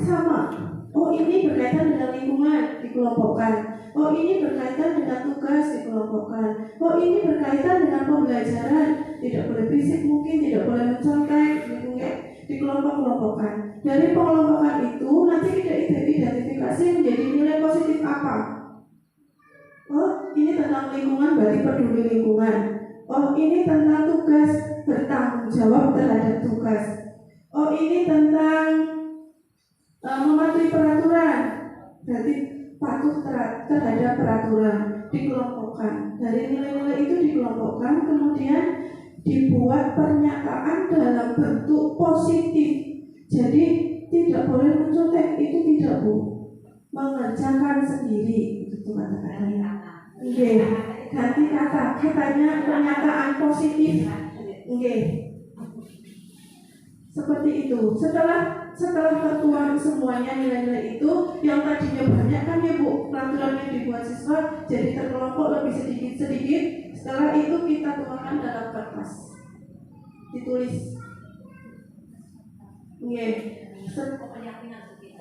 sama. Oh ini berkaitan dengan lingkungan, dikelompokkan. Oh ini berkaitan dengan tugas, dikelompokkan. Oh ini berkaitan dengan pembelajaran, tidak boleh fisik mungkin, tidak boleh mencontek, dikelompok-kelompokkan. Dari pengelompokan itu nanti kita identifikasi menjadi nilai positif apa. Oh ini tentang lingkungan, berarti peduli lingkungan. Oh ini tentang tugas, bertanggung jawab terhadap tugas. Oh ini tentang mematuhi peraturan, berarti patuh terhadap peraturan, dikelompokkan. Dari nilai-nilai itu dikelompokkan, kemudian dibuat pernyataan dalam bentuk positif. Jadi tidak boleh mencontek, itu tidak Bu. Mengerjakan sendiri, itu kata-katanya. Oke, ganti katanya pernyataan positif. Oke. Seperti itu. Setelah tertuang semuanya nilai-nilai itu, yang tadinya banyak kan ya Bu, peraturan yang dibuat siswa jadi terkelompok lebih sedikit. Setelah itu kita tuangkan dalam kertas, ditulis.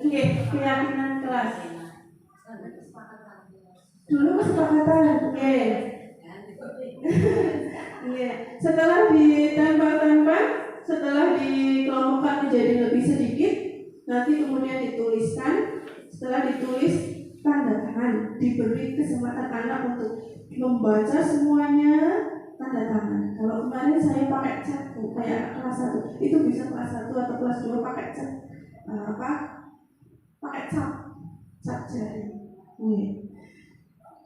Keyakinan kelas. Dulu kesepakatan. Setelah ditempel-tempel, setelah dikelompokkan menjadi lebih sedikit, nanti kemudian dituliskan. Setelah ditulis, tanda tangan. Diberi kesempatan anak untuk membaca semuanya, tanda tangan. Kalau kemarin saya pakai cat, kayak kelas 1, itu bisa kelas 1 atau kelas 2 pakai cat. Pakai cap jari.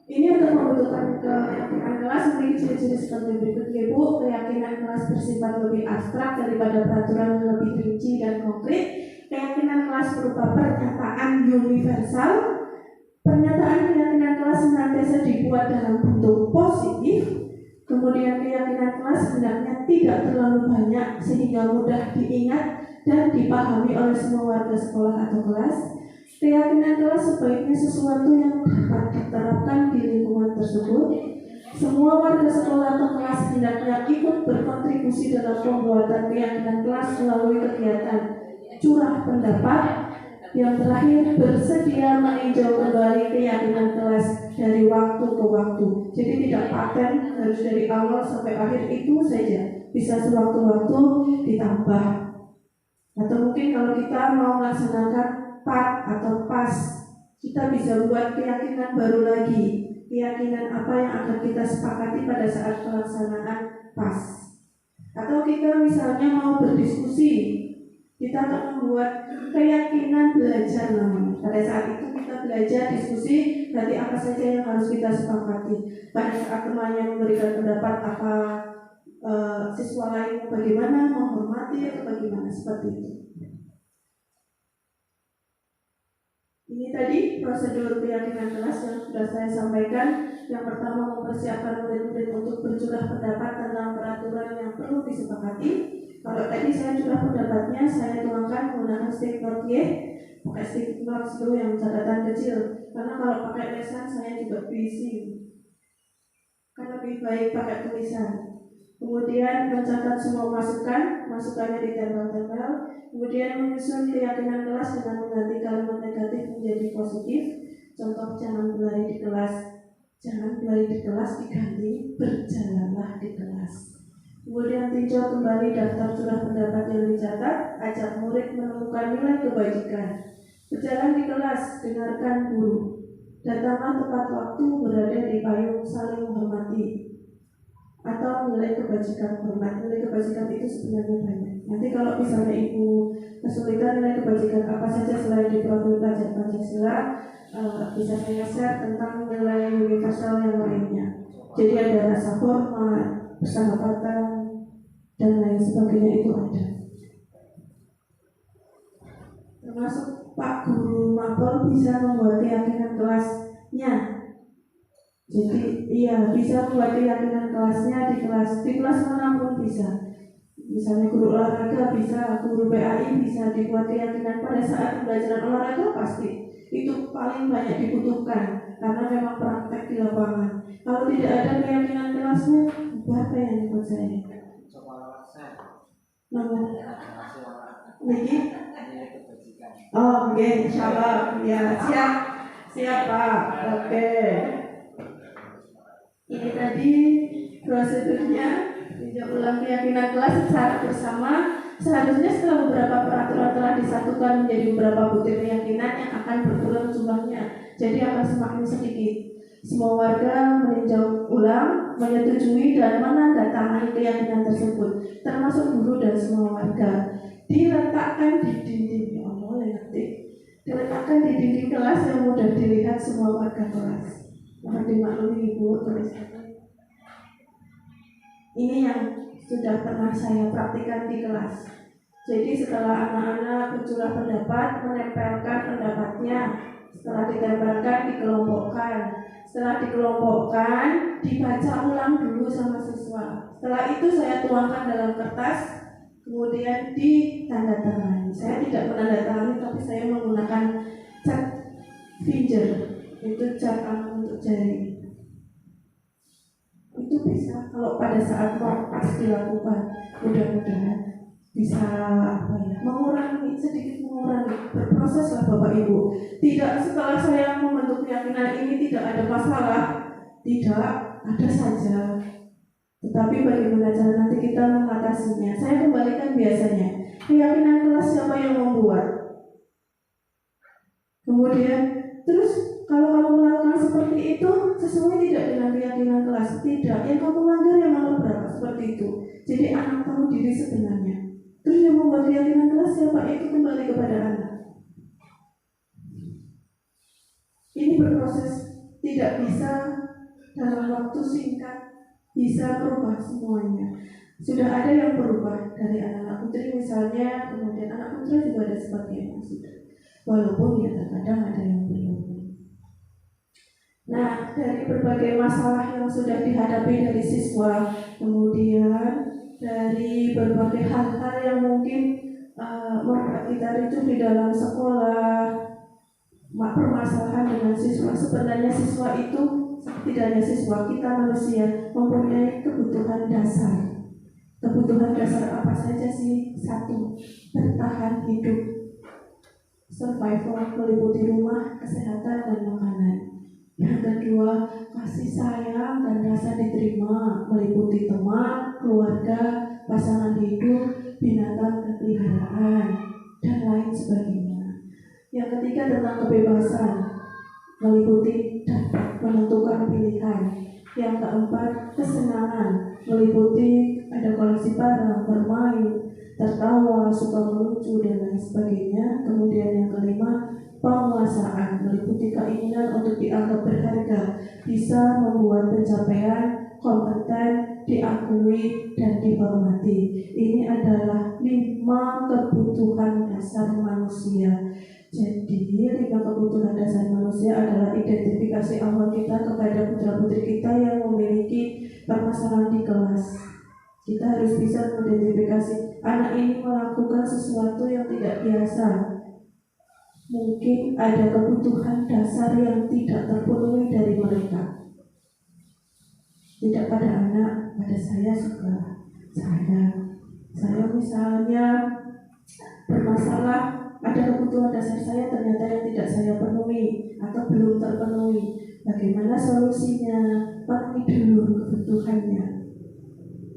Ini untuk membutuhkan keyakinan kelas memiliki ciri-ciri seperti berikut ya Bu. Keyakinan kelas bersifat lebih abstrak daripada peraturan yang lebih rinci dan konkret. Keyakinan kelas berupa pernyataan universal. Pernyataan keyakinan kelas senantiasa dibuat dalam bentuk positif. Kemudian keyakinan kelas hendaknya tidak terlalu banyak sehingga mudah diingat dan dipahami oleh semua warga sekolah atau kelas. Keyakinan kelas sebaiknya sesuatu yang dapat diterapkan di lingkungan tersebut. Semua warga sekolah atau kelas hendaknya ikut berkontribusi dalam pembuatan keyakinan kelas melalui kegiatan curah pendapat. Yang terakhir, bersedia meninjau kembali keyakinan kelas dari waktu ke waktu. Jadi tidak paten harus dari awal sampai akhir itu saja. bisa sewaktu-waktu ditambah. Atau mungkin kalau kita mau melaksanakan part atau pas, kita bisa buat keyakinan baru lagi, keyakinan apa yang akan kita sepakati pada saat pelaksanaan pas. Atau kita misalnya mau berdiskusi, kita akan membuat keyakinan belajar namanya. Pada saat itu kita belajar diskusi, berarti apa saja yang harus kita sepakati. Pada saat temannya memberikan pendapat apa, siswa lain bagaimana, menghormati atau bagaimana, seperti itu. Ini tadi prosedur keyakinan kelas yang sudah saya sampaikan. Yang pertama, mempersiapkan murid-murid untuk bercurah pendapat tentang peraturan yang perlu disepakati. Kalau tadi saya curah pendapatnya, saya tuangkan menggunakan stick note Y, pakai stick note dulu yang catatan kecil. Karena kalau pakai lesan saya juga bising. Kan lebih baik pakai tulisan. Kemudian mencatat semua masukannya ditempel-tempel. Kemudian menyusun keyakinan kelas dengan mengganti kalimat negatif menjadi positif. Contoh, jangan berlari di kelas. Jangan berlari di kelas diganti berjalanlah di kelas. Kemudian tinjau kembali daftar curah pendapat yang dicatat. Ajak murid menemukan nilai kebajikan. Berjalan di kelas, dengarkan guru. Datanglah tepat waktu, berada di payung, saling menghormati. Atau nilai kebajikan hormat. Nilai kebajikan itu sebenarnya banyak. Nanti kalau misalnya ibu kesulitan nilai kebajikan apa saja selain di profil pelajar Pancasila, bisa saya share tentang nilai universal yang lainnya. Jadi ada rasa hormat, persahabatan, dan lain sebagainya itu ada. Termasuk Pak Guru Mapel bisa membuat keyakinan kelasnya. Jadi iya, bisa membuat keyakinan kelasnya di kelas manapun bisa. Misalnya guru olahraga bisa, guru PAI bisa dibuat keyakinan pada saat pembelajaran olahraga pasti itu paling banyak dibutuhkan karena memang praktek di lapangan. Kalau tidak ada keyakinan kelasnya, berapa yang ikut saya? Niki? Oh, oke, insyaallah. Ya, siap Pak. Oke. Ini tadi prosedurnya. Tinjau ulang keyakinan kelas secara bersama. Seharusnya setelah beberapa peraturan telah disatukan menjadi beberapa butir keyakinan yang akan berkurang jumlahnya, jadi akan semakin sedikit. Semua warga meninjau ulang, menyetujui dan menandatangani keyakinan tersebut, termasuk guru dan semua warga. Diletakkan di dinding, ya Allah, diletakkan di dinding kelas yang mudah dilihat semua warga kelas. Mohon dimaklumi Ibu, tulisannya. Ini yang sudah pernah saya praktikkan di kelas. Jadi setelah anak-anak bercurah pendapat, menempelkan pendapatnya. Setelah ditempelkan, dikelompokkan. Setelah dikelompokkan, dibaca ulang dulu sama siswa. Setelah itu saya tuangkan dalam kertas, kemudian ditandatangani. Saya tidak menandatangani, tapi saya menggunakan cat finger, itu cat untuk jari. Itu bisa kalau pada saat pas dilakukan, mudah-mudahan bisa sedikit mengurangi. Berproseslah Bapak Ibu. Tidak setelah saya membentuk keyakinan ini tidak ada masalah, tidak ada saja. Tetapi bagaimana cara nanti kita mengatasinya? Saya kembalikan biasanya keyakinan kelas siapa yang membuat. Kemudian terus kalau kamu melakukan seperti itu sesuai tidak dengan keyakinan kelas? Tidak. Yang kamu langgar yang nomor berapa? Seperti itu. Jadi anak tahu diri sebenarnya. Terus yang membuat keyakinan kelas siapa? Itu kembali kepada anak. Ini berproses, tidak bisa dalam waktu singkat bisa berubah semuanya. Sudah ada yang berubah dari anak-anak putri misalnya, kemudian anak putra juga ada sebagian yang sudah. Walaupun ya terkadang ada yang belum. Nah, dari berbagai masalah yang sudah dihadapi dari siswa, kemudian dari berbagai hal-hal yang mungkin membuat kita ricuh di dalam sekolah, permasalahan dengan siswa. Sebenarnya siswa itu, tidak hanya siswa, kita manusia mempunyai kebutuhan dasar. Kebutuhan dasar apa saja sih? Satu, bertahan hidup. Survival meliputi rumah, kesehatan, dan makanan. Yang kedua, kasih sayang dan rasa diterima meliputi teman, keluarga, pasangan hidup, binatang peliharaan, dan lain sebagainya. Yang ketiga tentang kebebasan, meliputi dapat menentukan pilihan. Yang keempat, kesenangan, meliputi ada koleksi barang, bermain, tertawa, suka melucu, dan lain sebagainya. Kemudian yang kelima, penguasaan, meliputi keinginan untuk dianggap berharga, bisa membuat pencapaian, kompeten, diakui, dan dihormati. Ini adalah 5 kebutuhan dasar manusia. Jadi 5 kebutuhan dasar manusia adalah identifikasi awal kita kepada putra-putri kita yang memiliki permasalahan di kelas. Kita harus bisa mengidentifikasi anak ini melakukan sesuatu yang tidak biasa. Mungkin ada kebutuhan dasar yang tidak terpenuhi dari mereka. Tidak pada anak, pada saya juga. Saya misalnya bermasalah, ada kebutuhan dasar saya ternyata yang tidak saya penuhi atau belum terpenuhi. Bagaimana solusinya? Penuhi dulu kebutuhannya,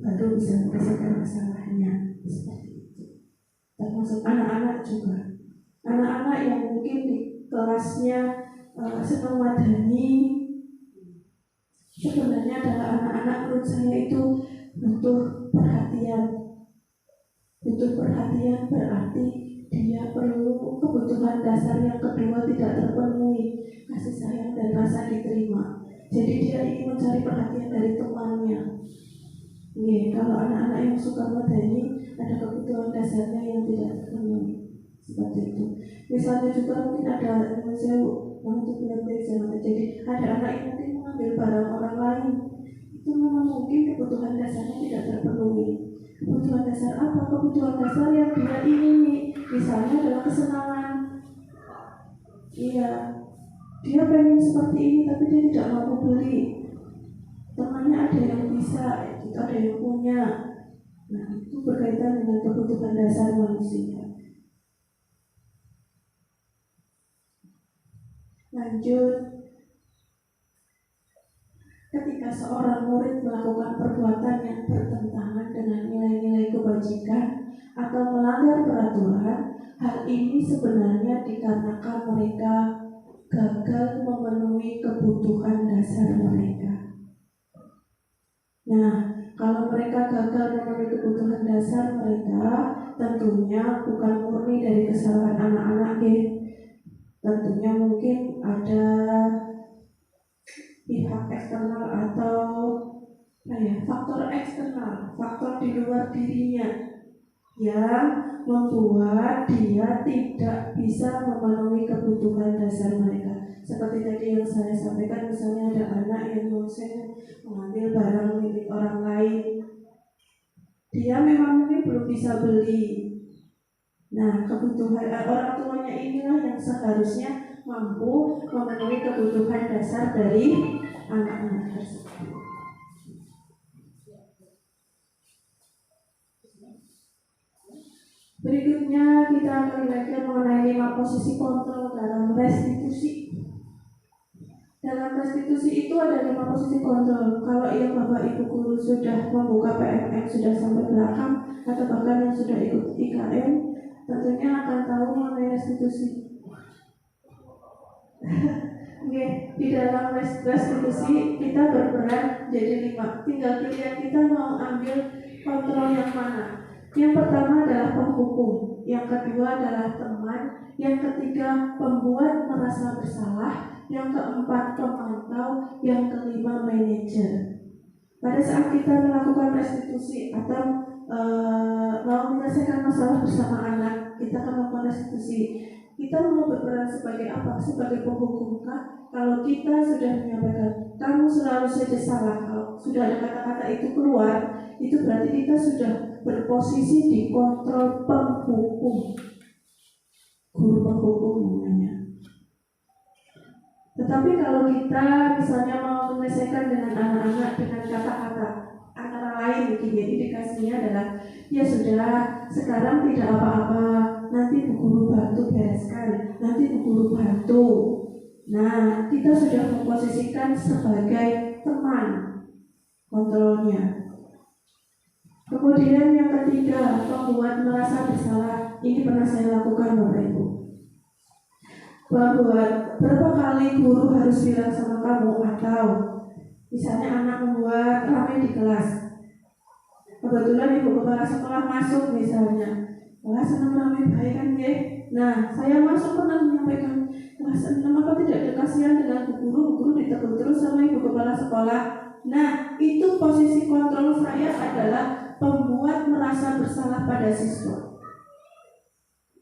baru bisa menyelesaikan masalahnya. Seperti itu. Termasuk anak-anak juga. Anak-anak yang mungkin di kelasnya senang madani, sebenarnya adalah anak-anak menurut saya itu butuh perhatian. Butuh perhatian berarti dia perlu kebutuhan dasar yang kedua tidak terpenuhi, kasih sayang dan rasa diterima. Jadi dia ingin mencari perhatian dari temannya. Kalau anak-anak yang suka madani, ada kebutuhan dasarnya yang tidak terpenuhi. Seperti itu. Misalnya juga mungkin ada saya untuk belajar jangan terjadi. Ada anak yang mungkin mengambil barang orang lain. Itu memang mungkin kebutuhan dasarnya tidak terpenuhi. Kebutuhan dasar apa? Kebutuhan dasar yang dia ingini. Misalnya adalah kesenangan. Iya, dia pengen seperti ini tapi dia tidak mampu beli. Temannya ada yang bisa, itu ada yang punya. Nah, itu berkaitan dengan kebutuhan dasar manusia. Lanjut, ketika seorang murid melakukan perbuatan yang bertentangan dengan nilai-nilai kebajikan atau melanggar peraturan, hal ini sebenarnya dikarenakan mereka gagal memenuhi kebutuhan dasar mereka. Nah, kalau mereka gagal memenuhi kebutuhan dasar mereka, tentunya bukan murni dari kesalahan anak-anak, tentunya mungkin ada pihak eksternal atau faktor eksternal, faktor di luar dirinya yang membuat dia tidak bisa memenuhi kebutuhan dasar mereka. Seperti tadi yang saya sampaikan, misalnya ada anak yang mengambil barang milik orang lain, dia memang mungkin belum bisa beli. Nah, kebutuhan orang tuanya inilah yang seharusnya mampu memenuhi kebutuhan dasar dari anak-anak tersebut. Berikutnya kita akan belajar mengenai 5 posisi kontrol dalam restitusi. Dalam restitusi itu ada 5 posisi kontrol. Kalau yang Bapak Ibu guru sudah membuka PMM sudah sampai belakang atau bahkan yang sudah ikut IKM, tentunya akan tahu mengenai restitusi. Di dalam restitusi kita berperan jadi 5. Tinggal pilihan kita mau ambil kontrol yang mana. Yang pertama adalah penghukum, yang kedua adalah teman, yang ketiga pembuat merasa bersalah, yang keempat pemantau, yang kelima manajer. Pada saat kita melakukan restitusi atau mau menyelesaikan masalah bersama anak, kita akan melakukan restitusi. Kita mau berperan sebagai apa? Sebagai penghukum kah? Kalau kita sudah menyampaikan, kamu selalu saja salah, kalau sudah ada kata-kata itu keluar, itu berarti kita sudah berposisi di kontrol penghukum, guru penghukum namanya. Tetapi kalau kita misalnya mau menyelesaikan dengan anak-anak dengan kata-kata antara lain, jadi dikasihnya adalah, ya sudah, sekarang tidak apa-apa, nanti Bu Guru bantu bereskan, nanti Bu Guru bantu. Nah, kita sudah memposisikan sebagai teman kontrolnya. Kemudian yang ketiga, membuat merasa bersalah. Ini pernah saya lakukan Bapak Ibu. Bahwa berapa kali guru harus bilang sama kamu, atau misalnya anak membuat ramai di kelas. Kebetulan ibu kepala sekolah masuk misalnya, kelas 6 ramai baik kan ya. Nah, saya masuk pernah menyampaikan, kelas 6 apa tidak ada kasihan dengan bu guru ditegur terus sama ibu kepala sekolah. Nah, itu posisi kontrol saya adalah membuat merasa bersalah pada siswa.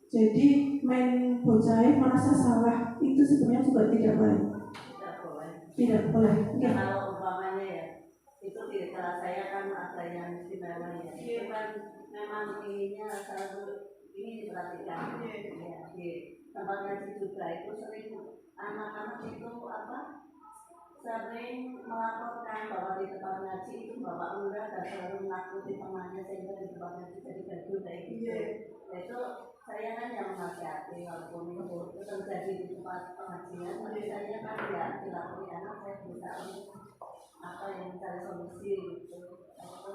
Jadi main bocah merasa salah itu sebenarnya juga tidak baik. Tidak boleh. Ya, kalau umpamanya ya, itu di kelas saya kan ada yang istimewa ya. Itu kan memang ininya selalu ini diperhatikan. Ya, di tempat ngaji juga itu sering anak-anak itu sering melaporkan bahwa di tempat ngaji itu bapak enggak dan selalu menakuti temannya sehingga di tempat ngaji jadi gaduh kayak gitu. Itu saya kan yang menasihati walaupun itu terjadi di tempat pengajian, tapi saya kan ya dilakukan anak saya berusaha yang mencari solusi gitu. Itu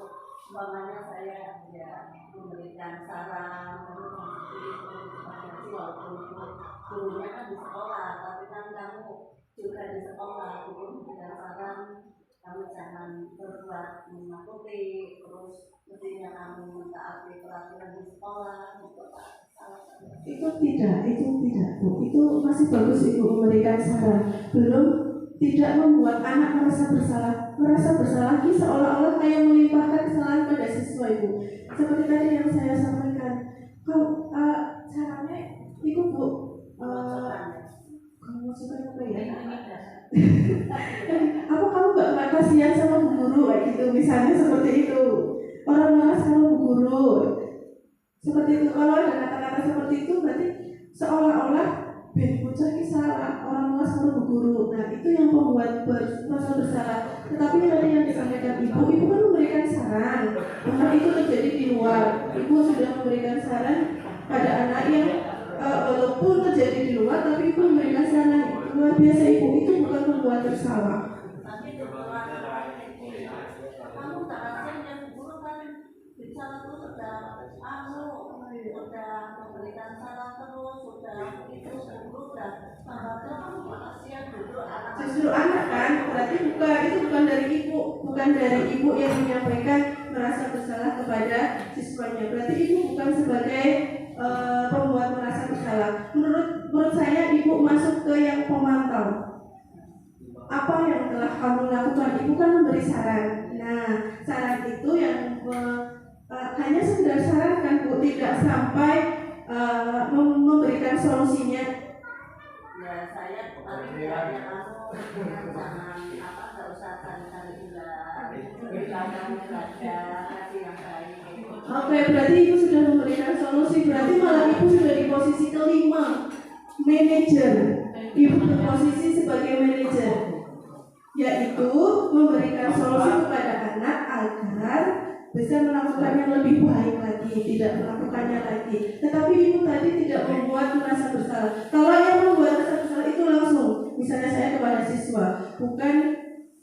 umpamanya saya ya memberikan saran mengaji walaupun itu gurunya kan di sekolah, tapi kan kamu juga di sekolah itu memberikan saran, kamu jangan berbuat menakuti, terus mestinya kamu mentaati peraturan di sekolah gitu Pak. Itu tidak Bu. Itu masih bagus Ibu memberikan saran. Belum tidak membuat anak merasa bersalah. Merasa bersalah ini seolah-olah kayak melimpahkan kesalahan pada siswa Ibu. Seperti tadi yang saya sampaikan. Kalau caranya itu Bu, kamu suka apa ya? Apa kamu gak kasihan sama bu guru kayak gitu? Misalnya seperti itu. Orang malas sama bu guru. Seperti itu. Kalau ada kata-kata seperti itu berarti seolah-olah bocah ini salah, orang malas sama bu guru. Nah itu yang membuat merasa bersalah. Tetapi tadi yang disampaikan ibu kan memberikan saran. Bahkan itu terjadi di luar. Ibu sudah memberikan saran pada anak yang walaupun terjadi di luar, tapi ibu memberikan saran luar biasa Ibu. Itu bukan membuat bersalah. Tapi kamu tak rasa yang guru kan bicara terus sudah memberikan saran terus, sudah itu guru dan sahabatnya kamu kasihan justru anak kan, berarti itu bukan dari ibu yang menyampaikan merasa bersalah kepada siswanya. Berarti ibu bukan sebagai pembuat merasa bersalah. Menurut saya ibu masuk ke yang pemantau. Apa yang telah kamu lakukan? Ibu kan memberi saran. Nah, saran itu yang hanya sekedar saran kan Bu, tidak sampai memberikan solusinya. Ya saya paling tidak jangan nggak usah cari bulan, kamu belajar kasih yang baik. Oke, berarti ibu sudah memberikan solusi. Berarti malah ibu sudah di posisi kelima, manajer. Ibu berposisi sebagai manajer, yaitu memberikan solusi kepada anak agar bisa melakukan yang lebih baik lagi, tidak melakukannya lagi. Tetapi ibu tadi tidak membuat merasa bersalah. Kalau yang membuat merasa bersalah itu langsung, misalnya saya kepada siswa, bukan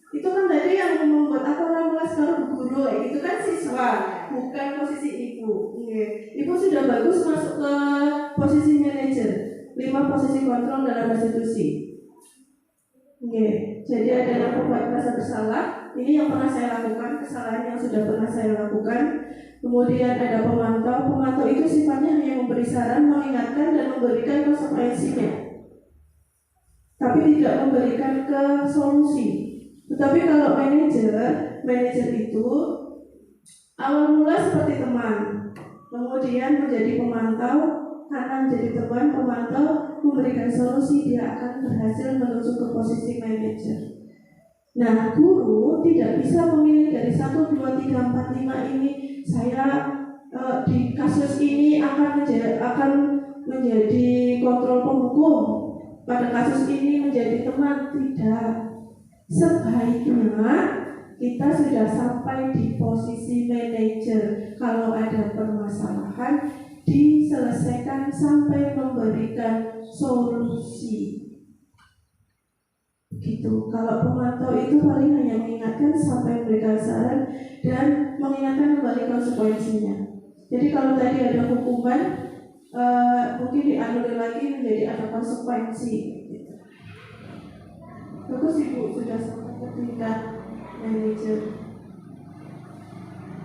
itu kan tadi yang membuat orang malas kalau guru, itu kan siswa, bukan posisi ibu. Ibu sudah bagus masuk ke posisi manajer, 5 posisi kontrol dalam institusi. Jadi ada yang membuat merasa bersalah. Ini yang pernah saya lakukan, kesalahan yang sudah pernah saya lakukan. Kemudian ada pemantau. Pemantau itu sifatnya hanya memberi saran, mengingatkan dan memberikan konsekuensinya, tapi tidak memberikan ke solusi. Tetapi kalau manajer itu awal mula seperti teman, kemudian menjadi pemantau, karena menjadi teman pemantau memberikan solusi, dia akan berhasil menuju ke posisi manajer. Nah, guru tidak bisa memilih dari 1, 2, 3, 4, 5 ini. Saya di kasus ini akan menjadi kontrol penghukum. Pada kasus ini menjadi teman. Tidak. Sebaiknya kita sudah sampai di posisi manajer. Kalau ada permasalahan, diselesaikan sampai memberikan solusi. gitu. Kalau pemantau itu paling hanya mengingatkan sampai memberikan saran dan mengingatkan kembali konsekuensinya. Jadi kalau tadi ada hukuman, mungkin dianulir lagi menjadi ada konsekuensi. Gitu. Bagus Ibu sudah sampai ke tingkat manajer.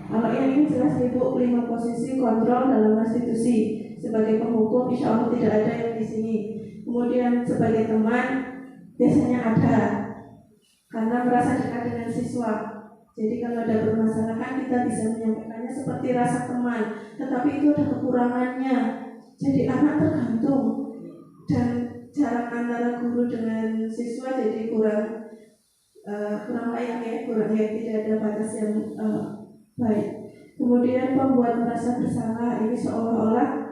Kalau yang ini jelas Ibu 5 posisi kontrol dalam restitusi. Sebagai penghukum, insya Allah tidak ada yang di sini. Kemudian sebagai teman, biasanya ada, karena merasa dekat dengan siswa. Jadi kalau ada permasalahan kita bisa menyampaikannya seperti rasa teman. Tetapi itu ada kekurangannya. Jadi anak tergantung dan jarak antara guru dengan siswa jadi kurang layak ya, kurang ya, tidak ada batas yang baik. Kemudian pembuat merasa bersalah, ini seolah-olah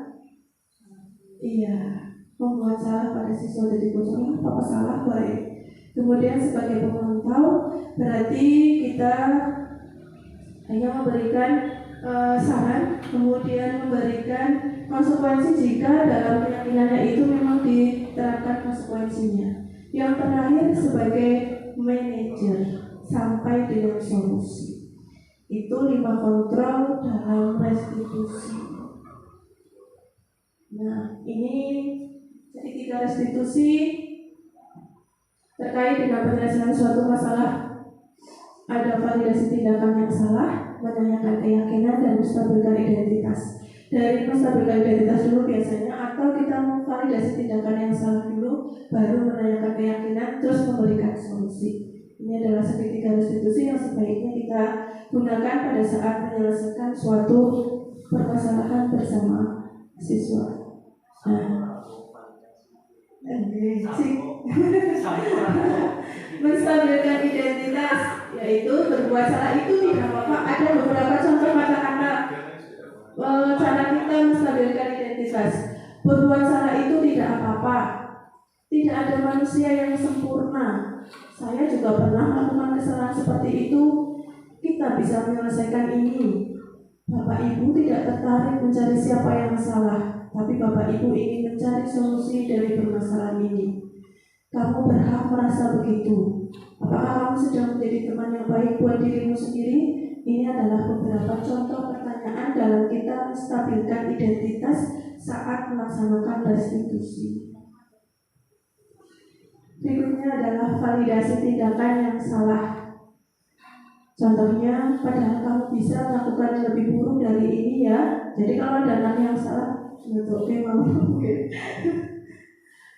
membuat salah pada siswa, jadi bocor apa salah baik. Kemudian sebagai pemantau berarti kita hanya memberikan saran, kemudian memberikan konsekuensi jika dalam keyakinannya itu memang diterapkan konsekuensinya. Yang terakhir sebagai manajer sampai dengan solusi. Itu 5 kontrol dalam restitusi. Nah, ini jadi 3 restitusi terkait dengan penyelesaian suatu masalah. Ada validasi tindakan yang salah, menanyakan keyakinan, dan menstabilkan identitas. Dari menstabilkan identitas dulu biasanya, atau kita memvalidasi tindakan yang salah dulu, baru menanyakan keyakinan, terus memberikan solusi. Ini adalah segitiga restitusi yang sebaiknya kita gunakan pada saat menyelesaikan suatu permasalahan bersama siswa. Menstabilkan identitas, yaitu berbuat salah itu tidak apa-apa. Ada beberapa contoh kata-kata cara kita menstabilkan identitas. Berbuat salah itu tidak apa-apa. Tidak ada manusia yang sempurna. Saya juga pernah melakukan kesalahan seperti itu. Kita bisa menyelesaikan ini. Bapak Ibu tidak tertarik mencari siapa yang salah, tapi Bapak Ibu ingin mencari solusi dari permasalahan ini. Kamu berhak merasa begitu. Apakah kamu sedang menjadi teman yang baik buat dirimu sendiri? Ini adalah beberapa contoh pertanyaan dalam kita menstabilkan identitas saat melaksanakan restitusi. Berikutnya adalah validasi tindakan yang salah. Contohnya, padahal kamu bisa melakukan yang lebih buruk dari ini ya. Jadi kalau ada anak yang salah,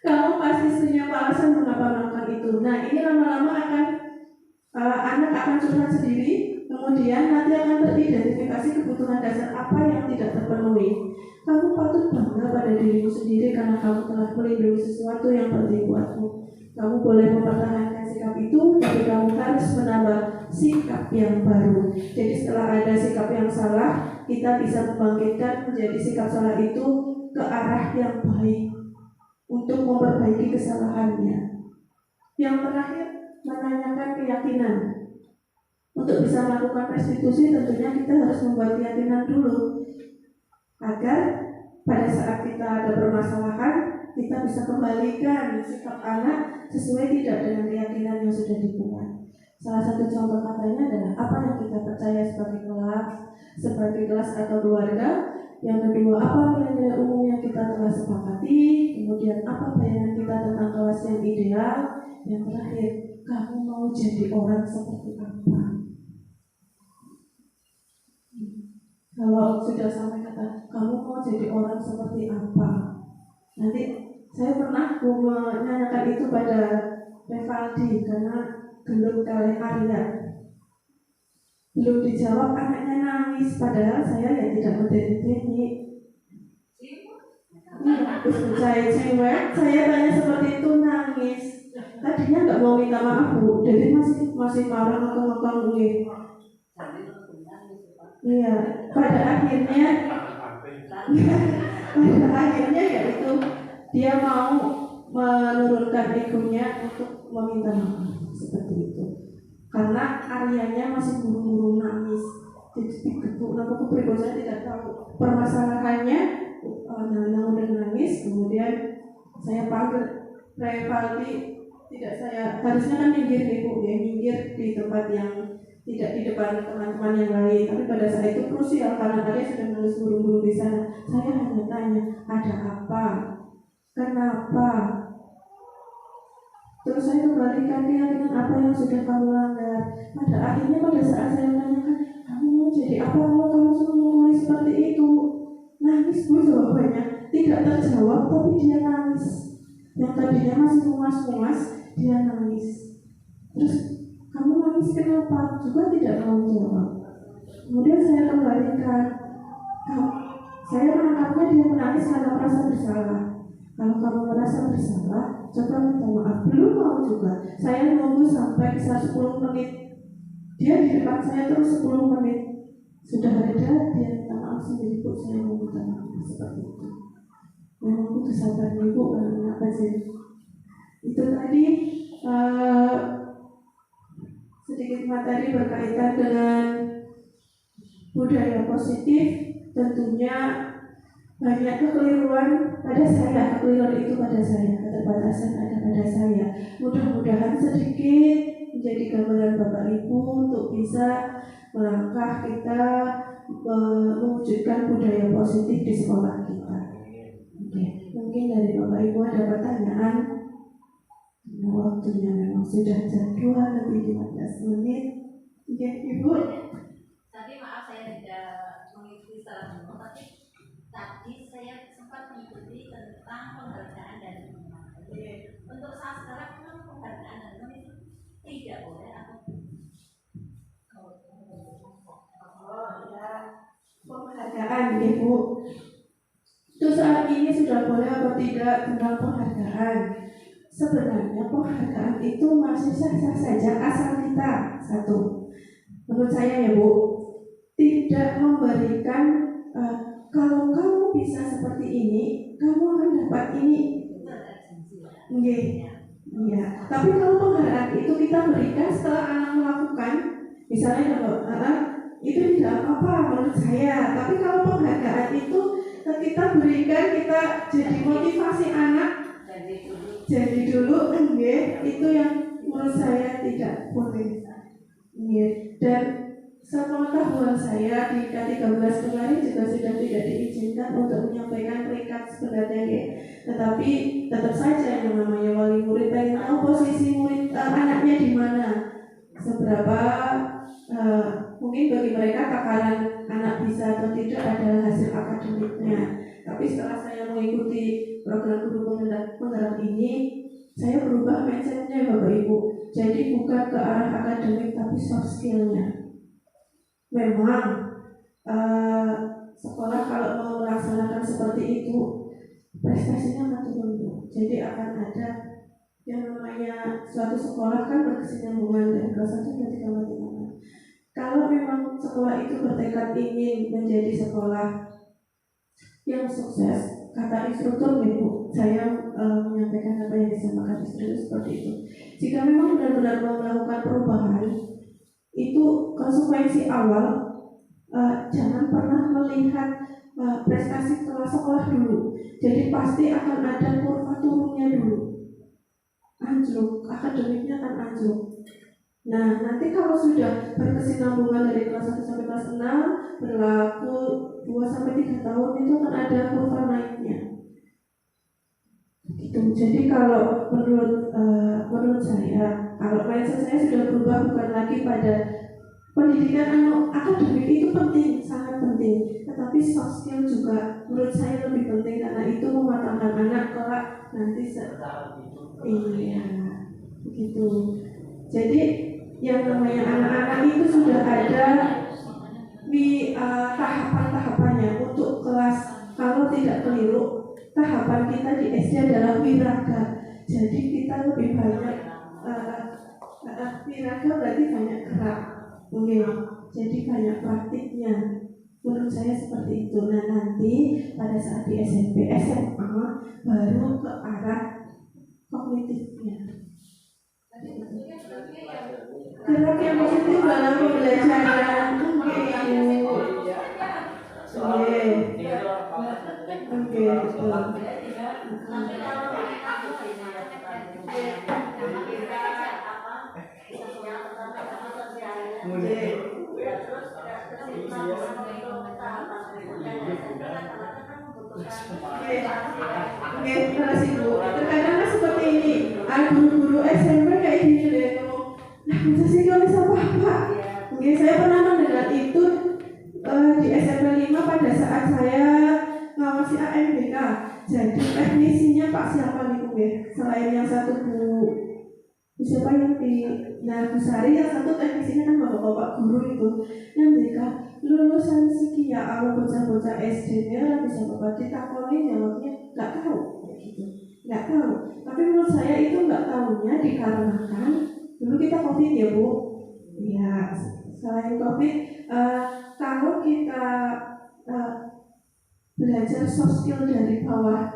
kamu pasti punya alasan mengapa melakukan itu. Nah, ini lama-lama anak akan curhat sendiri. Kemudian nanti akan teridentifikasi kebutuhan dasar apa yang tidak terpenuhi. Kamu patut bangga pada dirimu sendiri karena kamu telah melindungi sesuatu yang penting buatmu. Kamu boleh mempertahankan sikap itu, tapi kamu harus menambah sikap yang baru. Jadi setelah ada sikap yang salah, kita bisa membangkitkan menjadi sikap salah itu ke arah yang baik untuk memperbaiki kesalahannya. Yang terakhir, menanyakan keyakinan. Untuk bisa melakukan restitusi tentunya kita harus membuat keyakinan dulu, agar pada saat kita ada permasalahan, kita bisa kembalikan sikap anak sesuai tidak dengan keyakinan yang sudah dibuat. Salah satu contoh katanya adalah apa yang kita percaya sebagai kelas atau keluarga. Yang kedua, apa nilai-nilai umum yang kita telah sepakati. Kemudian, apa bayangan kita tentang kelas yang ideal. Yang terakhir, kamu mau jadi orang seperti apa? Kalau sudah sampai kata kamu mau jadi orang seperti apa, nanti saya pernah menanyakan itu pada Revaldi karena gelut kali Arya. Belum dijawab, anaknya nangis, padahal saya ya tidak mendetik-detik. Saya cewek, saya tanya seperti itu nangis. Tadinya nggak mau minta maaf Bu, jadi masih marah ngomong gue. Iya, pada akhirnya yaitu dia mau menurunkan egonya untuk meminta maaf seperti itu. Karena Aryanya masih buru-buru nangis, jadi dikepuk. Aku berikutnya tidak tahu permasalahannya. Namun dengan nangis, kemudian saya panggil Revaldi, tidak saya harusnya kan minggir nih Bu, ya minggir di tempat yang tidak di depan teman-teman yang lain. Tapi pada saat itu krusial karena tadi sudah menulis burung-burung di sana. Saya hanya tanya, ada apa? Kenapa? Terus saya kembalikan dia dengan apa yang sudah kamu langgar. Pada akhirnya pada saat saya menanyakan, kamu mau jadi apa kalau kamu suruh menulis seperti itu? Nangis Bu jawabannya. Tidak terjawab tapi dia nangis. Yang tadinya masih muas-muas, dia nangis. Terus kamu nangis kenapa? Juga tidak mau jawab. Kemudian saya kembalikan. Saya menangkapnya dia menangis karena merasa bersalah. Kalau kamu merasa bersalah, coba minta maaf. Belum mau juga. Saya nunggu sampai bisa 10 menit. Dia di depan saya terus 10 menit. Sudah ada dia minta maaf sendiri Bu, saya mau minta maaf seperti itu. Memang butuh sabar Ibu, apa sih? Itu tadi sedikit materi berkaitan dengan budaya positif. Tentunya banyak kekeliruan pada saya, kekeliruan itu pada saya, keterbatasan ada pada saya. Mudah-mudahan sedikit menjadi gambaran Bapak Ibu untuk bisa melangkah kita mewujudkan budaya positif di sekolah kita. Oke, mungkin dari Bapak Ibu ada pertanyaan. Waktunya memang sudah jam 2:15 menit. Oke, Ibu. Tadi maaf saya tidak mengikuti secara penuh, tapi tadi saya sempat mengikuti tentang penghargaan dan pengumuman. Jadi untuk saat sekarang memang penghargaan dan pengumuman itu tidak boleh atau penghargaan, Ibu. Itu saat ini sudah boleh atau tidak tentang penghargaan? Sebenarnya penghargaan itu masih sah-sah saja asal kita satu. Menurut saya ya Bu, tidak memberikan kalau kamu bisa seperti ini, kamu akan dapat ini. Iya. Tapi kalau penghargaan itu kita berikan setelah anak melakukan, misalnya kalau anak itu tidak apa-apa menurut saya. Tapi kalau penghargaan itu kita berikan, kita jadi motivasi anak. Jadi dulu itu yang menurut saya tidak boleh. Dan sepengetahuan saya di K13 kemarin juga sudah tidak diizinkan untuk menyampaikan peringkat sebenarnya. Tetapi tetap saja yang namanya wali murid pengen tahu posisi murid anaknya di mana, seberapa mungkin bagi mereka takaran anak bisa atau tidak adalah hasil akademiknya. Tapi setelah saya mengikuti program guru penggerak ini, saya berubah mindsetnya Bapak Ibu. Jadi bukan ke arah akademik tapi soft skillnya. Memang sekolah kalau mau melaksanakan seperti itu, prestasinya akan turun. Jadi akan ada yang namanya suatu sekolah kan berkesinambungan dari kelas 1 hingga 3. Kalau memang sekolah itu bertekad ingin menjadi sekolah yang sukses, kata instruktur Bu, saya menyampaikan apa yang disampaikan instruktur seperti itu. Jika memang benar-benar mau melakukan perubahan, itu konsekuensi awal jangan pernah melihat prestasi kelas sekolah dulu. Jadi pasti akan ada kurva turunnya dulu. Anjlok, akademiknya akan anjlok. Nah, nanti kalau sudah berkesinambungan dari kelas 1 sampai kelas 6 berlaku 2 sampai 3 tahun itu akan ada kurva naiknya. Gitu. Jadi kalau menurut saya, kalau mindset saya sudah berubah bukan lagi pada pendidikan akademik itu penting, sangat penting. Tetapi soft skill juga menurut saya lebih penting karena itu mematangkan anak kelak nanti iya, begitu. Jadi yang namanya anak-anak itu sudah ada di tahapan-tahapannya untuk kelas. Kalau tidak keliru, tahapan kita di SD adalah wiraga. Jadi kita lebih banyak wiraga berarti banyak gerak, jadi banyak praktiknya. Menurut saya seperti itu. Nah nanti pada saat di SMP, SMA baru ke arah kognitifnya. Gerak yang positif dalam pembelajaran. Oke, betul. guru-guru SMP kayak gini deh ngomong, nah masa sih kalau bisa apa? Oke, saya pernah mendengar itu di SMP 5 pada saat saya ngawasi AMBK. Jadi teknisinya Pak siapa nih Bu ya? Selain yang satu Bu siapa yang di Bu Sari, yang satu teknisinya kan bapak-bapak guru itu. Yang mereka lulusan sekian kalau bocah-bocah SD nya bisa bapak ditakoni jawabnya nggak tahu kayak gitu, nggak tahu. Tapi menurut saya itu nggak tahunya dikarenakan dulu kita COVID ya Bu. Ya selain COVID, kalau kita belajar soft skill dari bawah,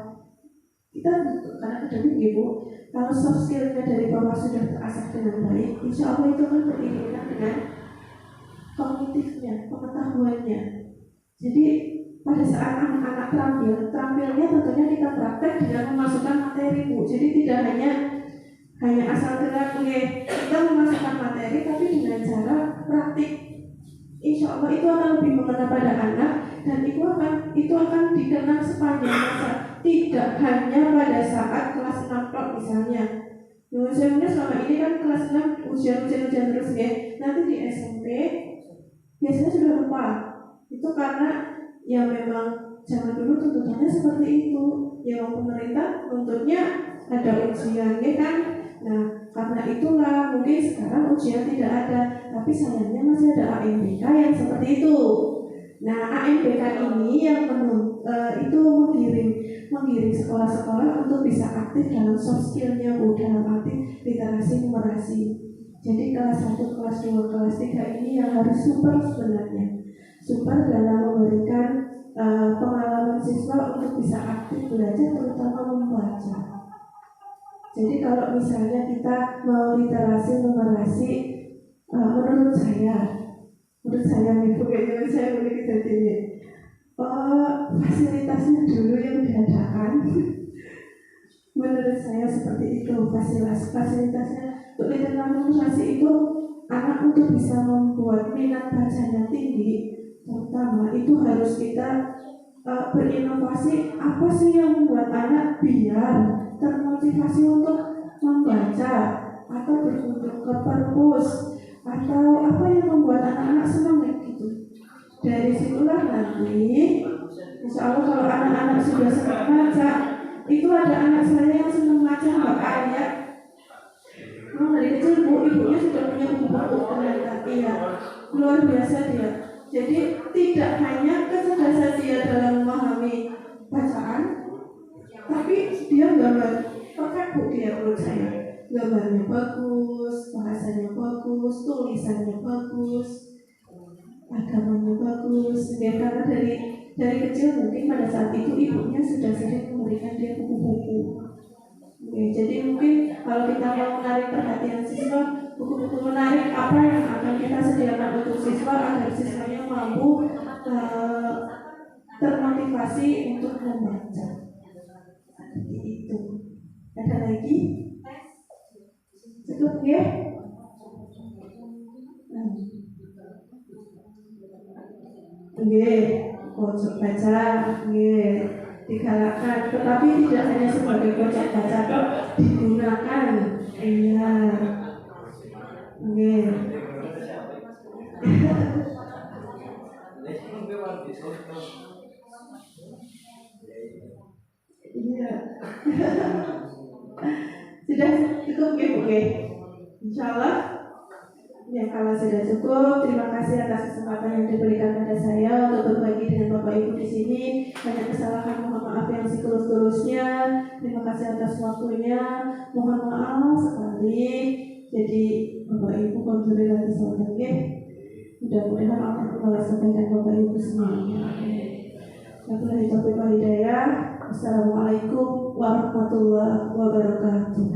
kita karena akademik ya Bu, kalau soft skillnya dari bawah sudah terasah dengan baik, insya Allah itu akan beriringan dengan kognitifnya, pengetahuannya. Jadi pada saat anak-anak terampilnya tentunya kita praktek dengan memasukkan materi Bu. Jadi tidak hanya asal gerak, kita memasukkan materi, tapi dengan cara praktik. Insya Allah itu akan lebih mengena pada anak, dan itu akan dikenang sepanjang masa, tidak hanya pada saat kelas 6 tok misalnya. Saya selama ini kan kelas 6 ujian terus ya. Nanti di SMP biasanya sudah lupa. Itu karena ya memang zaman dulu tuntutannya seperti itu. Ya pemerintah nuntutnya ada ujian ya kan. Nah karena itulah mungkin sekarang ujian tidak ada, tapi sayangnya masih ada AMBK yang seperti itu. Nah AMBK ini yang itu menggiring sekolah-sekolah untuk bisa aktif dalam soft skill-nya Bu, dalam arti literasi numerasi. Jadi kelas 1, kelas 2, kelas 3 ini yang harus super sebenarnya, super dalam memberikan pengalaman siswa untuk bisa aktif belajar, terutama membaca. Jadi kalau misalnya kita mau literasi numerasi, menurut saya nih Bu, kayaknya saya boleh kejadiannya, fasilitasnya dulu yang diadakan. Menurut saya seperti itu, fasilitasnya untuk literasi numerasi itu anak untuk bisa membuat minat bacanya tinggi, terutama itu harus kita berinovasi. Apa sih yang membuat anak biar termotivasi untuk membaca atau berkunjung ke perpus, atau apa yang membuat anak-anak senang gitu. Dari situlah nanti insya Allah kalau anak-anak sudah senang baca, itu ada anak saya yang senang baca Mbak Ayat. Dari kecil Bu, ibunya sudah punya buku ternyata, iya, luar biasa dia. Jadi tidak hanya kecerdasan dia dalam memahami bacaan, tapi dia gambar perfect Bu dia menurut saya. Gambarnya bagus, bahasanya bagus, tulisannya bagus, agamanya bagus. Dia karena dari kecil mungkin pada saat itu ibunya sudah sering memberikan dia buku-buku. Oke, jadi mungkin kalau kita mau menarik perhatian siswa, buku-buku menarik apa yang akan kita sediakan untuk siswa agar siswanya mampu termotivasi untuk membaca. Seperti itu. Ada lagi? Cukup ya? Pojok baca, digalakkan, tetapi tidak hanya sebagai pojok baca, digunakan. Iya. Iya. Sudah cukup ya Bu? Insya Allah. Ya, kalau sudah cukup, terima kasih atas kesempatan yang diberikan pada saya untuk berbagi dengan Bapak Ibu di sini. Banyak kesalahan, mohon maaf yang setulus-tulusnya. Terima kasih atas waktunya. Mohon maaf sekali. Jadi Bapak Ibu konsultasi saudara. Mudah-mudahan Allah membalas kebaikan Bapak Ibu semuanya. Wabillahi taufiq wal hidayah. Assalamualaikum warahmatullahi wabarakatuh.